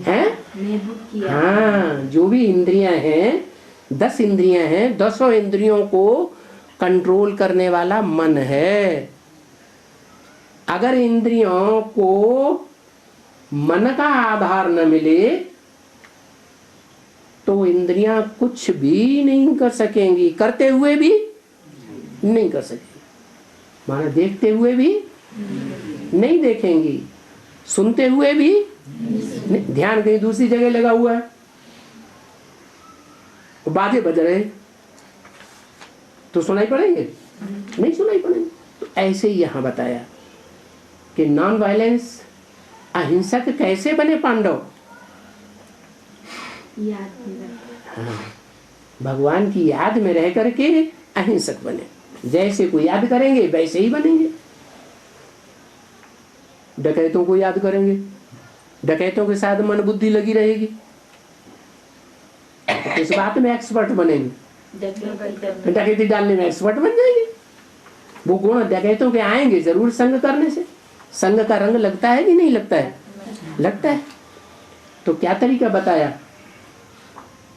हैं? हाँ, जो भी इंद्रियां हैं, 10 इंद्रियां हैं, 10 इंद्रियों को कंट्रोल करने वाला मन है। अगर इंद्रियों को मन का आधार न मिले तो इंद्रियां कुछ भी नहीं कर सकेंगी, करते हुए भी नहीं कर सकेंगी। माना देखते हुए भी नहीं देखेंगी, सुनते हुए भी नहीं। ध्यान कहीं दूसरी जगह लगा हुआ है, बाजे बज रहे तो सुनाई पड़ेंगे? नहीं सुनाई पड़ेंगे। तो ऐसे ही यहां बताया कि नॉन वायलेंस, अहिंसक कैसे बने पांडव? हाँ, भगवान की याद में रह करके अहिंसक बने। जैसे को याद करेंगे वैसे ही बनेंगे। डकैतों को याद करेंगे, डकैतों के साथ मन बुद्धि लगी रहेगी, तो इस बात में एक्सपर्ट बनेंगे, डकैती डालने में एक्सपर्ट बन जाएंगे। वो गुण डकैतों के आएंगे जरूर संग करने से। संग का रंग लगता है कि नहीं लगता है? लगता है। तो क्या तरीका बताया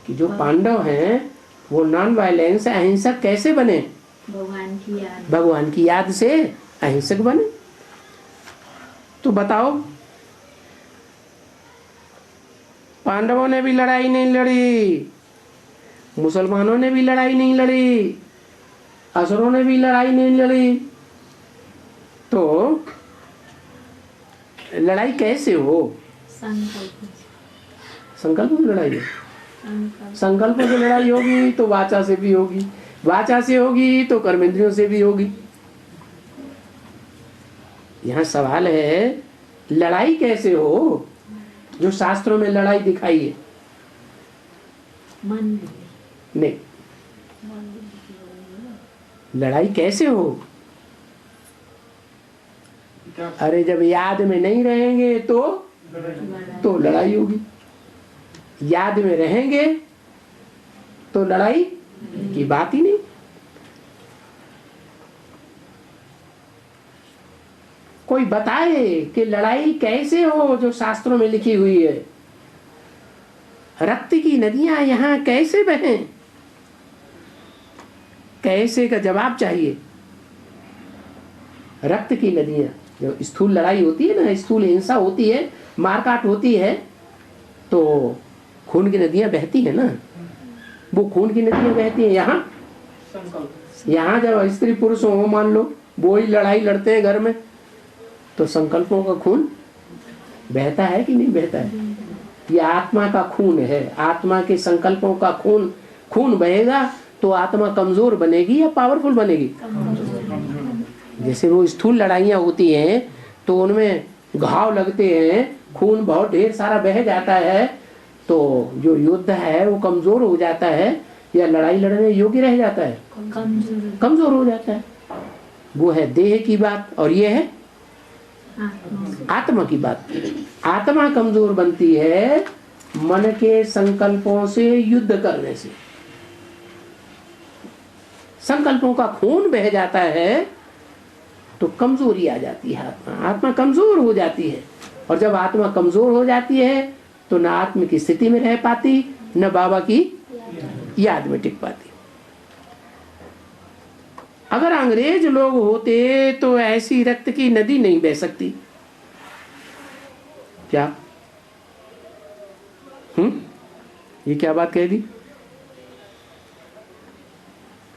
कि जो पांडव हैं वो नॉन वायलेंस अहिंसक कैसे बने? भगवान की याद से अहिंसक बने। तो बताओ, पांडवों ने भी लड़ाई नहीं लड़ी, मुसलमानों ने भी लड़ाई नहीं लड़ी, असुरों ने भी लड़ाई नहीं लड़ी, तो लड़ाई कैसे हो? संकल्प से लड़ाई है। संकल्प से लड़ाई होगी तो वाचा से भी होगी, वाचा से होगी तो कर्मेंद्रियों से भी होगी। यहाँ सवाल है लड़ाई कैसे हो? जो शास्त्रों में लड़ाई दिखाई है? मन नहीं। लड़ाई कैसे हो? अरे जब याद में नहीं रहेंगे तो लड़ाई होगी, याद में रहेंगे तो लड़ाई की बात ही नहीं। कोई बताए कि लड़ाई कैसे हो जो शास्त्रों में लिखी हुई है। रक्त की नदियां यहां कैसे बहें? कैसे का जवाब चाहिए। रक्त की नदियां, जो स्थूल लड़ाई होती है ना, स्थूल हिंसा होती है, मारकाट होती है, तो खून की नदियां बहती है ना, वो खून की नदियां बहती है। यहाँ जब स्त्री पुरुष हो, मान लो वो ही लड़ाई लड़ते हैं घर में, तो संकल्पों का खून बहता है कि नहीं बहता है? ये आत्मा का खून है। आत्मा के संकल्पों का खून बहेगा तो आत्मा कमजोर बनेगी या पावरफुल बनेगी? जैसे वो स्थूल लड़ाइयाँ होती हैं तो उनमें घाव लगते हैं, खून बहुत ढेर सारा बह जाता है, तो जो योद्धा है वो कमजोर हो जाता है या लड़ाई लड़ने योग्य रह जाता है? कमजोर हो जाता है। वो है देह की बात, और ये है आत्मा की बात। आत्मा कमजोर बनती है मन के संकल्पों से युद्ध करने से। संकल्पों का खून बह जाता है तो कमजोरी आ जाती है, आत्मा कमजोर हो जाती है। और जब आत्मा कमजोर हो जाती है तो न आत्मा की स्थिति में रह पाती, न बाबा की याद में टिक पाती। अगर अंग्रेज लोग होते तो ऐसी रक्त की नदी नहीं बह सकती। क्या? ये क्या बात कह दी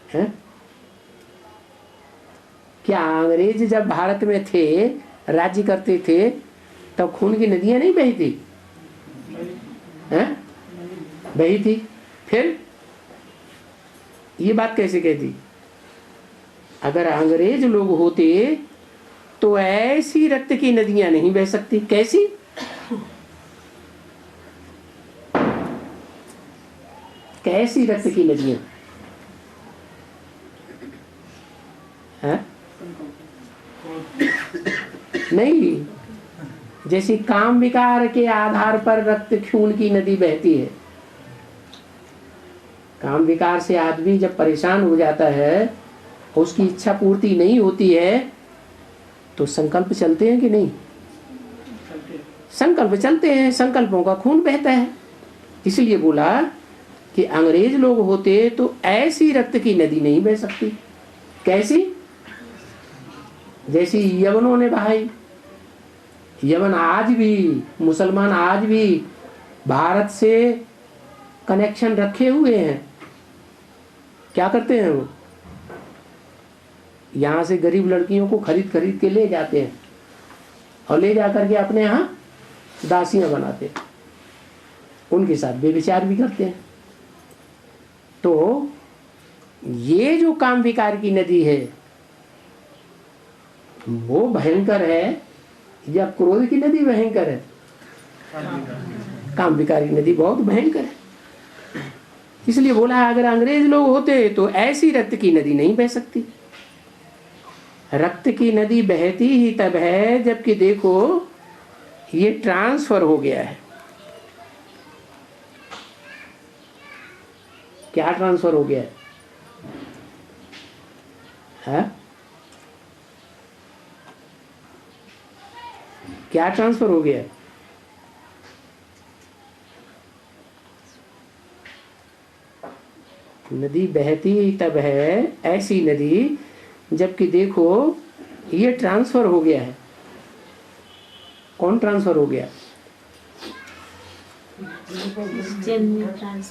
है? क्या अंग्रेज जब भारत में थे, राज्य करते थे, तब खून की नदियां नहीं बही थी? हैं? बही थी। फिर ये बात कैसे कह दी? अगर अंग्रेज लोग होते तो ऐसी रक्त की नदियां नहीं बह सकती। कैसी? कैसी रक्त की नदियां? हैं? नहीं, जैसे काम विकार के आधार पर रक्त खून की नदी बहती है। काम विकार से आदमी जब परेशान हो जाता है, उसकी इच्छा पूर्ति नहीं होती है, तो संकल्प चलते हैं कि नहीं? संकल्प चलते हैं, संकल्पों का खून बहता है। इसलिए बोला कि अंग्रेज लोग होते तो ऐसी रक्त की नदी नहीं बह सकती। कैसी? जैसी यवनों ने बहाई। यवन आज भी, मुसलमान आज भी भारत से कनेक्शन रखे हुए हैं। क्या करते हैं वो? यहाँ से गरीब लड़कियों को खरीद के ले जाते हैं और ले जाकर के अपने यहाँ दासियां बनाते हैं, उनके साथ व्यभिचार भी करते हैं। तो ये जो काम विकार की नदी है वो भयंकर है या क्रोध की नदी भयंकर है? काम विकार की नदी बहुत भयंकर है। इसलिए बोला अगर अंग्रेज लोग होते तो ऐसी रक्त की नदी नहीं बह सकती। रक्त की नदी बहती ही तब है जबकि देखो ये ट्रांसफर हो गया है। क्या ट्रांसफर हो गया है? क्या ट्रांसफर हो गया? नदी बहती ही तब है, ऐसी नदी, जबकि देखो ये ट्रांसफर हो गया है। कौन ट्रांसफर हो गया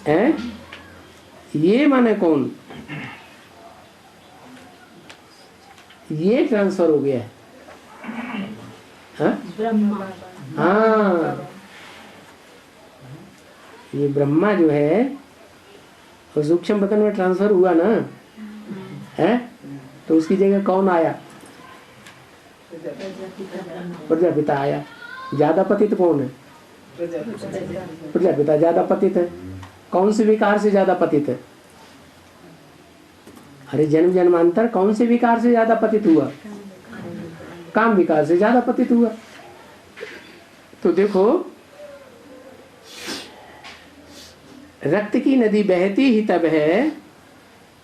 है? ये माने कौन? ये ट्रांसफर हो गया है। ब्रह्मा। हाँ, ये ब्रह्मा जो है वो सूक्ष्म बदन में ट्रांसफर हुआ ना है, तो उसकी जगह कौन आया? प्रजापिता आया। ज्यादा पतित कौन है? प्रजापिता ज्यादा पतित है। कौन से विकार से ज्यादा पतित है? अरे जन्म जन्मांतर कौन से विकार से ज्यादा पतित हुआ? काम विकार से ज्यादा पतित हुआ। तो देखो, रक्त की नदी बहती ही तब है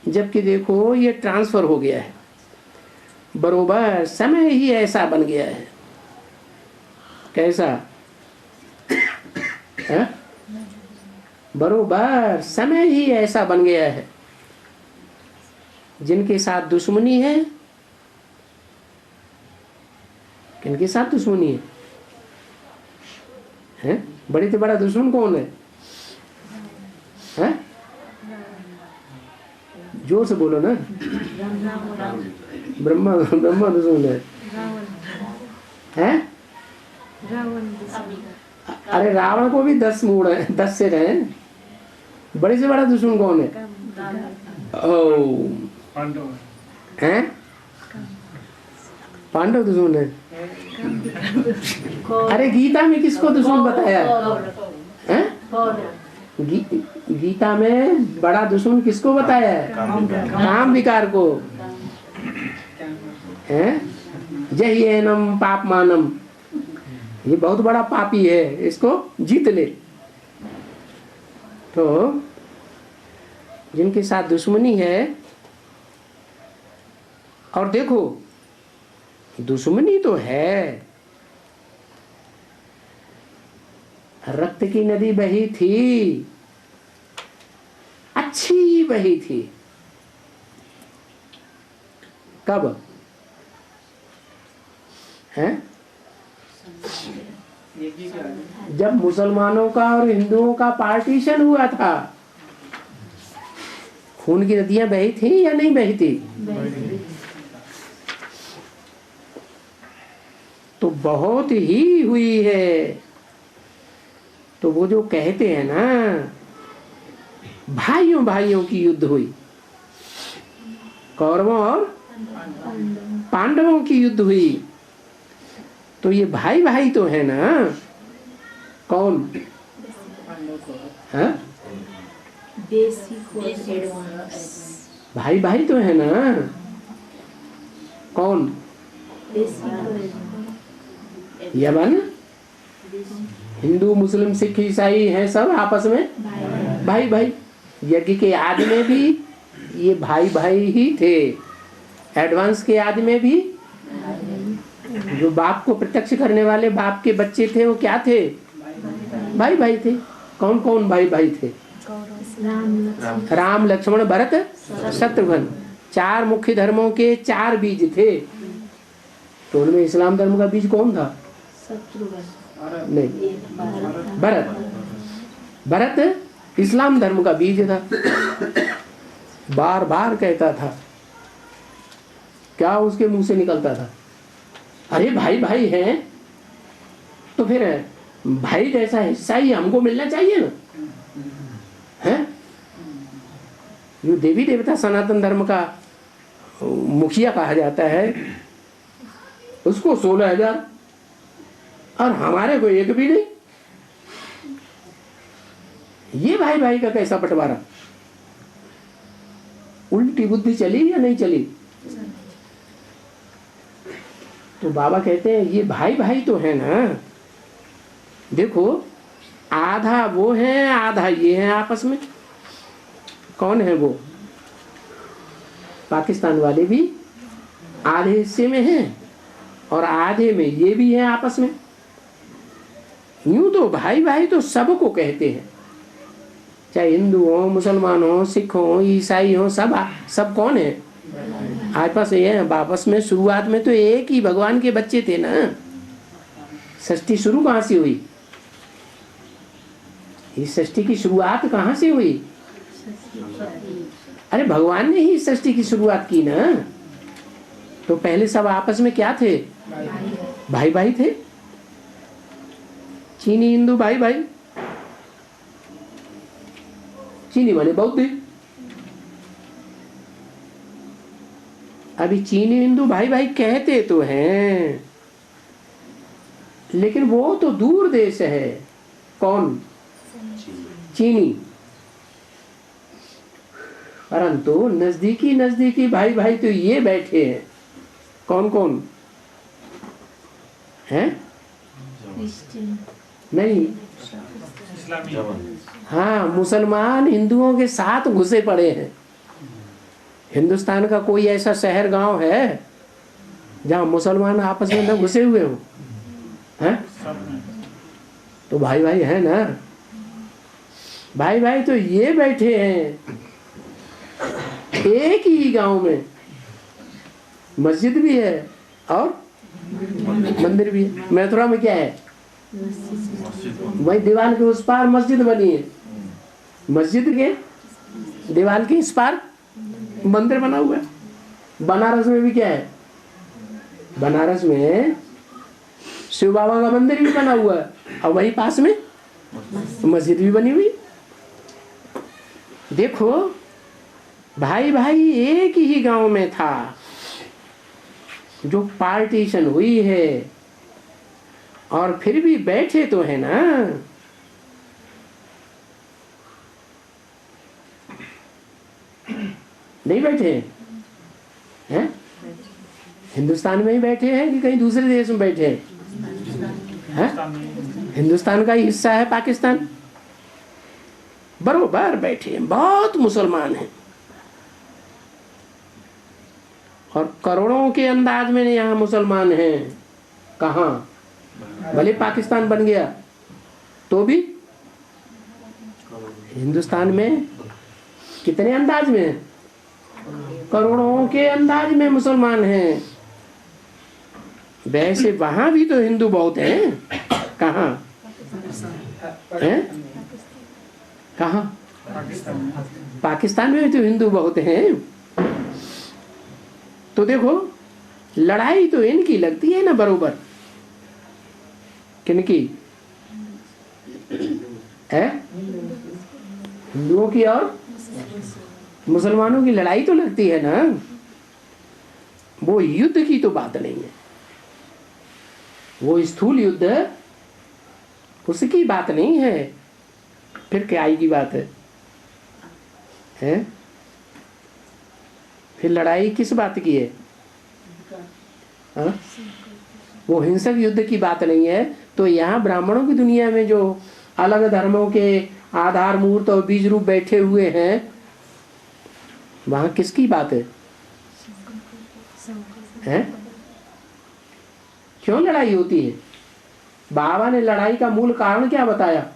जबकि देखो ये ट्रांसफर हो गया है, बरोबर समय ही ऐसा बन गया है। कैसा है? बरोबर समय ही ऐसा बन गया है। जिनके साथ दुश्मनी है, किनके साथ दुश्मनी है? हैं? बड़ी से बड़ा दुश्मन कौन है? हैं? जोर से बोलो ना। ब्रह्मा ब्रह्मा दुश्मन है। हैं? अरे रावण को भी 10 मूड है, 10 सिर है। बड़े से बड़ा दुश्मन कौन है? ओ हैं? पांडव दुश्मन है। अरे गीता में किसको दुश्मन बताया है? गीता में बड़ा दुश्मन किसको बताया है? काम विकार को। हैं? जह्येनम पापमानम, ये बहुत बड़ा पापी है, इसको जीत ले। तो जिनके साथ दुश्मनी है, और देखो दुश्मनी तो है, रक्त की नदी बही थी, अच्छी बही थी। कब है? जब मुसलमानों का और हिंदुओं का पार्टीशन हुआ था। खून की नदियां बही थी या नहीं बही थी? तो बहुत ही हुई है। तो वो जो कहते हैं ना, भाइयों भाइयों की युद्ध हुई, कौरवों और पांडवों की युद्ध हुई। तो ये भाई भाई तो है ना। कौन है? भाई भाई तो है ना। कौन? यमन। हिंदू मुस्लिम सिख ईसाई हैं सब आपस में भाई भाई। यज्ञ के आदि में भी ये भाई भाई ही थे। एडवांस के आदि में भी जो बाप को प्रत्यक्ष करने वाले बाप के बच्चे थे, वो क्या थे? भाई भाई थे। कौन कौन भाई भाई थे? राम लक्ष्मण भरत शत्रुघ्न। 4 मुख्य धर्मों के 4 बीज थे। तो उनमें इस्लाम धर्म का बीज कौन था? नहीं, भरत। भरत इस्लाम धर्म का बीज था। बार बार कहता था, क्या उसके मुंह से निकलता था? अरे भाई भाई हैं तो फिर भाई जैसा हिस्सा ही हमको मिलना चाहिए ना। है जो देवी देवता सनातन धर्म का मुखिया कहा जाता है, उसको 16,000 और हमारे को एक भी नहीं। ये भाई भाई का कैसा बंटवारा? उल्टी बुद्धि चली या नहीं चली? तो बाबा कहते हैं ये भाई भाई तो है ना। देखो, आधा वो है आधा ये है आपस में। कौन है वो? पाकिस्तान वाले भी आधे हिस्से में हैं और आधे में ये भी है आपस में। यूं तो भाई भाई तो सबको कहते हैं, चाहे हिंदू हो, मुसलमान हो, सिख हो, ईसाई हो, सब कौन है? आपस ये है। आपस में शुरुआत में तो एक ही भगवान के बच्चे थे ना। सृष्टि शुरू कहाँ से हुई? इस सृष्टि की शुरुआत कहाँ से हुई? अरे भगवान ने ही सृष्टि की शुरुआत की ना। तो पहले सब आपस में क्या थे? भाई भाई थे। चीनी हिंदू भाई भाई। चीनी माने बौद्ध। अभी चीनी हिंदू भाई भाई कहते तो हैं, लेकिन वो तो दूर देश है। कौन? चीनी। परंतु नजदीकी नजदीकी भाई भाई तो ये बैठे हैं। कौन कौन हैं? क्रिश्चियन, नहीं, हाँ, मुसलमान हिंदुओं के साथ घुसे पड़े हैं। हिंदुस्तान का कोई ऐसा शहर गांव है जहां मुसलमान आपस में न घुसे हुए हो? हैं? तो भाई भाई है ना। भाई भाई तो ये बैठे हैं एक ही गांव में। मस्जिद भी है और मंदिर भी है। मथुरा में क्या है? वही दीवार के उस पार मस्जिद बनी है, मस्जिद के दीवार के इस पार मंदिर बना हुआ है। बनारस में भी क्या है? बनारस में शिव बाबा का मंदिर भी बना हुआ है और वही पास में मस्जिद भी बनी हुई। देखो भाई भाई एक ही गांव में था, जो पार्टीशन हुई है, और फिर भी बैठे तो है ना। नहीं बैठे हैं? हिंदुस्तान में ही बैठे हैं कि कहीं दूसरे देश में बैठे हैं? हिंदुस्तान का ही हिस्सा है पाकिस्तान। बरोबर बैठे हैं, बहुत मुसलमान हैं और करोड़ों के अंदाज में यहाँ मुसलमान हैं। कहाँ? भले पाकिस्तान बन गया तो भी हिंदुस्तान में कितने अंदाज में? करोड़ों के अंदाज में मुसलमान हैं। वैसे वहां भी तो हिंदू बहुत हैं। कहाँ हैं? कहाँ? पाकिस्तान में भी तो हिंदू बहुत हैं। तो देखो लड़ाई तो इनकी लगती है ना बरोबर। किनकी है? हिंदुओं की और मुसलमानों की लड़ाई तो लगती है ना। वो युद्ध की तो बात नहीं है, वो स्थूल युद्ध उसकी बात नहीं है। फिर क्या की बात है? फिर लड़ाई किस बात की है? हा? वो हिंसक युद्ध की बात नहीं है। तो यहाँ ब्राह्मणों की दुनिया में जो अलग धर्मों के आधार मूर्त और बीज रूप बैठे हुए हैं, वहां किसकी बात है? हैं? क्यों लड़ाई होती है? बाबा ने लड़ाई का मूल कारण क्या बताया?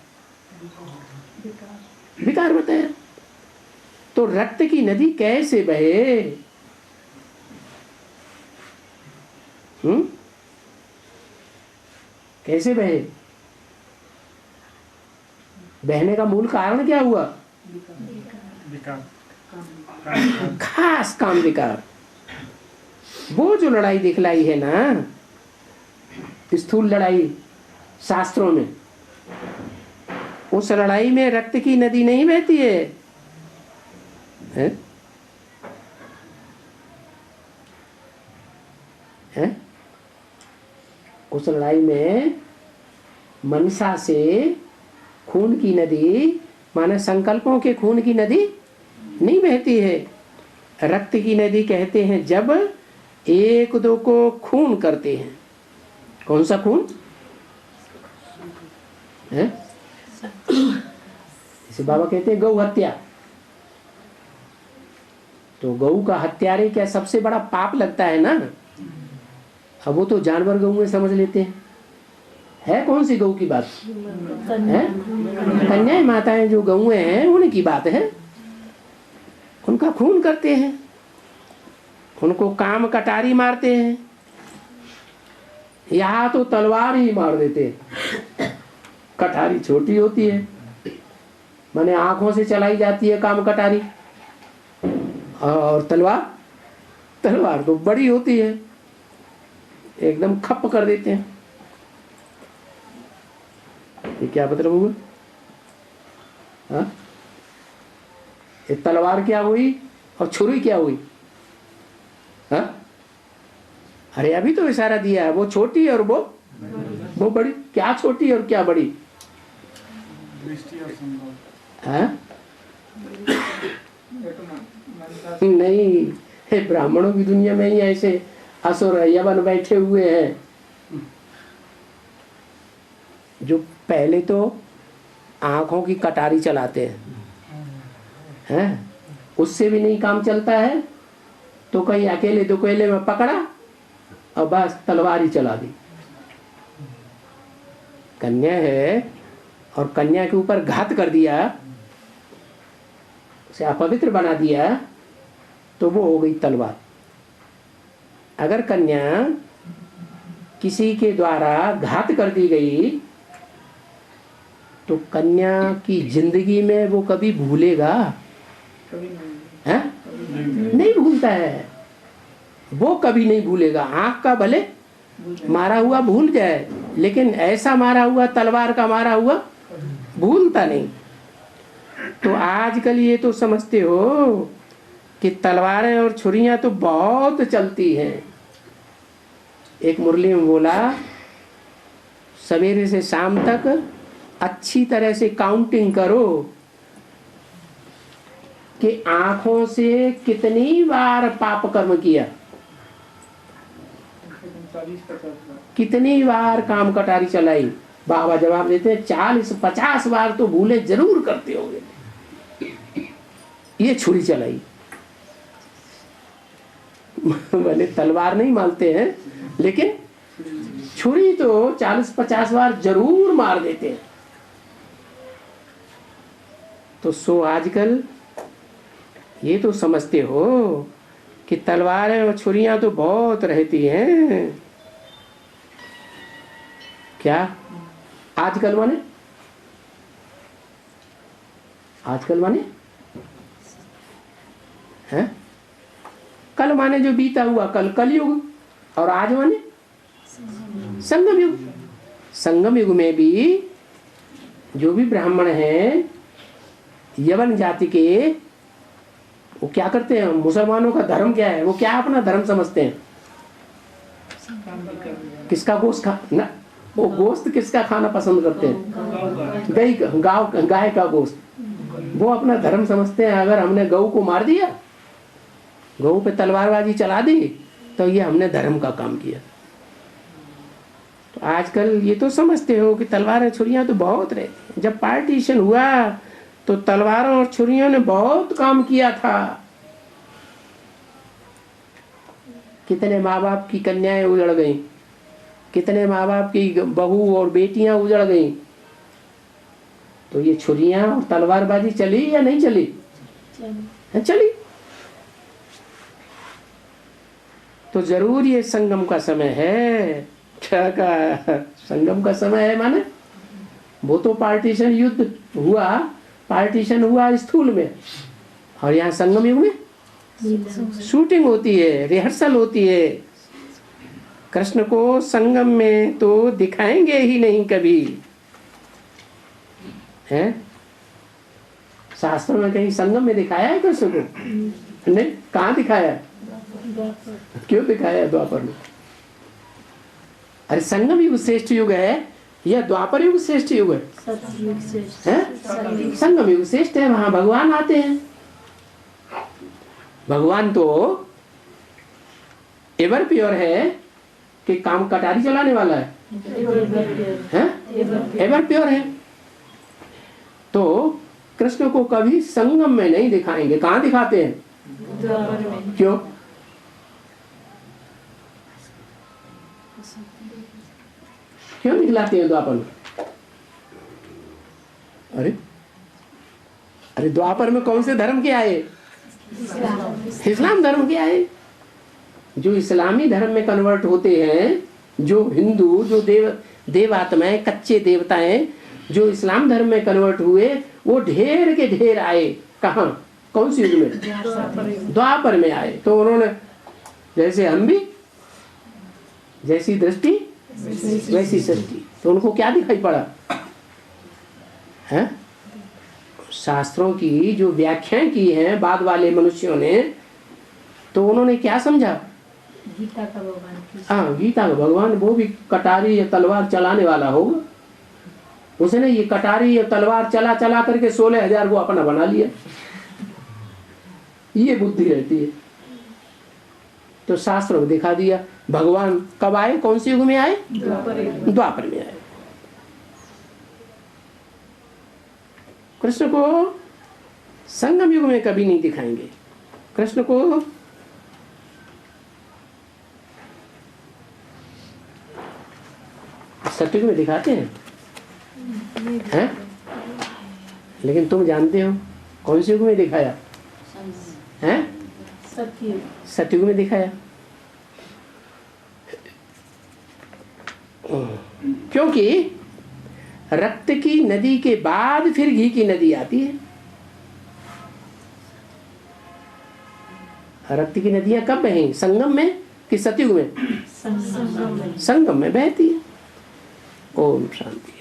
विकार बताया। तो रक्त की नदी कैसे बहे? कैसे बहे? बहने का मूल कारण क्या हुआ? खास काम विकार। वो जो लड़ाई दिखलाई है ना, स्थूल लड़ाई शास्त्रों में, उस लड़ाई में रक्त की नदी नहीं बहती है, हैं? हैं? उस लड़ाई में मनसा से खून की नदी, माने संकल्पों के खून की नदी नहीं बहती है। रक्त की नदी कहते हैं जब एक दो को खून करते हैं। कौन सा खून है? इसे बाबा कहते हैं गौ हत्या। तो गऊ का हत्यारे क्या सबसे बड़ा पाप लगता है ना। अब वो तो जानवर गऊ में समझ लेते हैं। है कौन सी गऊ की बात है? कन्याएं माताएं जो गऊ हैं उनकी बात है। उनका खून करते हैं, उनको काम कटारी मारते हैं, यहाँ तो तलवार ही मार देते हैं। कटारी छोटी होती है, माने आंखों से चलाई जाती है काम कटारी, और तलवार तो बड़ी होती है, एकदम खप कर देते हैं। ये क्या मतलब हुआ? हाँ? ये तलवार क्या हुई और छुरी क्या हुई? हाँ? अरे अभी तो इशारा दिया है, वो छोटी और वो बड़ी। क्या छोटी और क्या बड़ी? दृष्टि और संभव हाँ? ये तो मानता नहीं, हे ब्राह्मणों की दुनिया में ही ऐसे असुर यवन बैठे हुए हैं जो पहले तो आंखों की कटारी चलाते हैं, उससे भी नहीं काम चलता है तो कहीं अकेले दुकेले में पकड़ा और बस तलवार ही चला दी। कन्या है और कन्या के ऊपर घात कर दिया, उसे अपवित्र बना दिया, तो वो हो गई तलवार। अगर कन्या किसी के द्वारा घात कर दी गई तो कन्या की जिंदगी में वो कभी भूलेगा? है? नहीं भूलता है, वो कभी नहीं भूलेगा। आंख का भले मारा हुआ भूल जाए, लेकिन ऐसा मारा हुआ, तलवार का मारा हुआ भूलता नहीं। तो आजकल ये तो समझते हो कि तलवारें और छुरियां तो बहुत चलती हैं। एक मुरली में बोला, सवेरे से शाम तक अच्छी तरह से काउंटिंग करो कि आंखों से कितनी बार पाप कर्म किया, 40-50 कितनी बार काम कटारी चलाई। बाबा जवाब देते हैं 40-50 बार तो भूले जरूर करते होंगे। ये छुरी चलाई भले तलवार नहीं मारते हैं, लेकिन छुरी तो 40-50 बार जरूर मार देते हैं। तो सो आजकल ये तो समझते हो कि तलवारें और छुरियां तो बहुत रहती हैं। क्या आजकल माने? आजकल माने हैं? कल माने जो बीता हुआ कल, कलयुग, और आज माने संगम युग। संगम युग में भी जो भी ब्राह्मण हैं यवन जाति के, वो क्या करते हैं? मुसलमानों का धर्म क्या है? वो क्या अपना धर्म समझते हैं? किसका गोश्त खा ना, वो गोश्त किसका खाना पसंद करते हैं? गाय का गोश्त। वो अपना धर्म समझते हैं। अगर हमने गऊ को मार दिया, गऊ पे तलवारबाजी चला दी, तो ये हमने धर्म का काम किया। तो आजकल ये तो समझते हो कि तलवारें छुरियां तो बहुत रहती हैं। जब पार्टीशन हुआ तो तलवारों और छुरियों ने बहुत काम किया था। कितने माँ बाप की कन्याएं उजड़ गईं, कितने माँ बाप की बहू और बेटियां उजड़ गईं। तो ये छुरियां और तलवारबाजी चली या नहीं चली? चली। तो जरूर ये संगम का समय है। क्या का संगम का समय है माने? वो तो पार्टीशन युद्ध हुआ, पार्टीशन हुआ स्थूल में, और यहाँ संगम युग में शूटिंग होती है, रिहर्सल होती है। कृष्ण को संगम में तो दिखाएंगे ही नहीं कभी, हैं? शास्त्रों में कहीं संगम में दिखाया है कृष्ण को? नहीं। कहाँ दिखाया है? क्यों दिखाया है द्वापर में? अरे संगम युग श्रेष्ठ युग है या द्वापर युग श्रेष्ठ युग है? संगम युग श्रेष्ठ है। वहां भगवान आते हैं। भगवान तो एवर प्योर है कि काम कटारी चलाने वाला है, एवर प्योर है। तो कृष्ण को कभी संगम में नहीं दिखाएंगे। कहाँ दिखाते हैं? क्यों? क्यों दिखलाते हैं द्वापर में? अरे द्वापर में कौन से धर्म के आए? इस्लाम धर्म के आए। जो इस्लामी धर्म में कन्वर्ट होते हैं, जो हिंदू, जो देवात्माएं, कच्चे देवताएं जो इस्लाम धर्म में कन्वर्ट हुए, वो ढेर के ढेर आए। कहाँ? कौन सी युग में? द्वापर में आए। तो उन्होंने, जैसे हम भी, जैसी दृष्टि वैसी सृष्टि, तो उनको क्या दिखाई पड़ा है? शास्त्रों की जो व्याख्याएं की हैं बाद वाले मनुष्यों ने, तो उन्होंने क्या समझा? गीता का भगवान। हाँ, गीता का भगवान वो भी कटारी या तलवार चलाने वाला होगा। उसने ये कटारी और तलवार चला चला करके 16,000 को अपना बना लिया। ये बुद्धि रहती है। तो शास्त्रों में दिखा दिया। भगवान कब आए, कौन से युग में आए? द्वापर में आए। कृष्ण को संगम युग में कभी नहीं दिखाएंगे। कृष्ण को सतयुग में दिखाते हैं? लेकिन तुम जानते हो कौन से युग में दिखाया है? सतयुग में दिखाया। क्योंकि रक्त की नदी के बाद फिर घी की नदी आती है। रक्त की नदियां कब बहें? संगम में कि सतयुग में? संगम में बहती है। ओम शांति।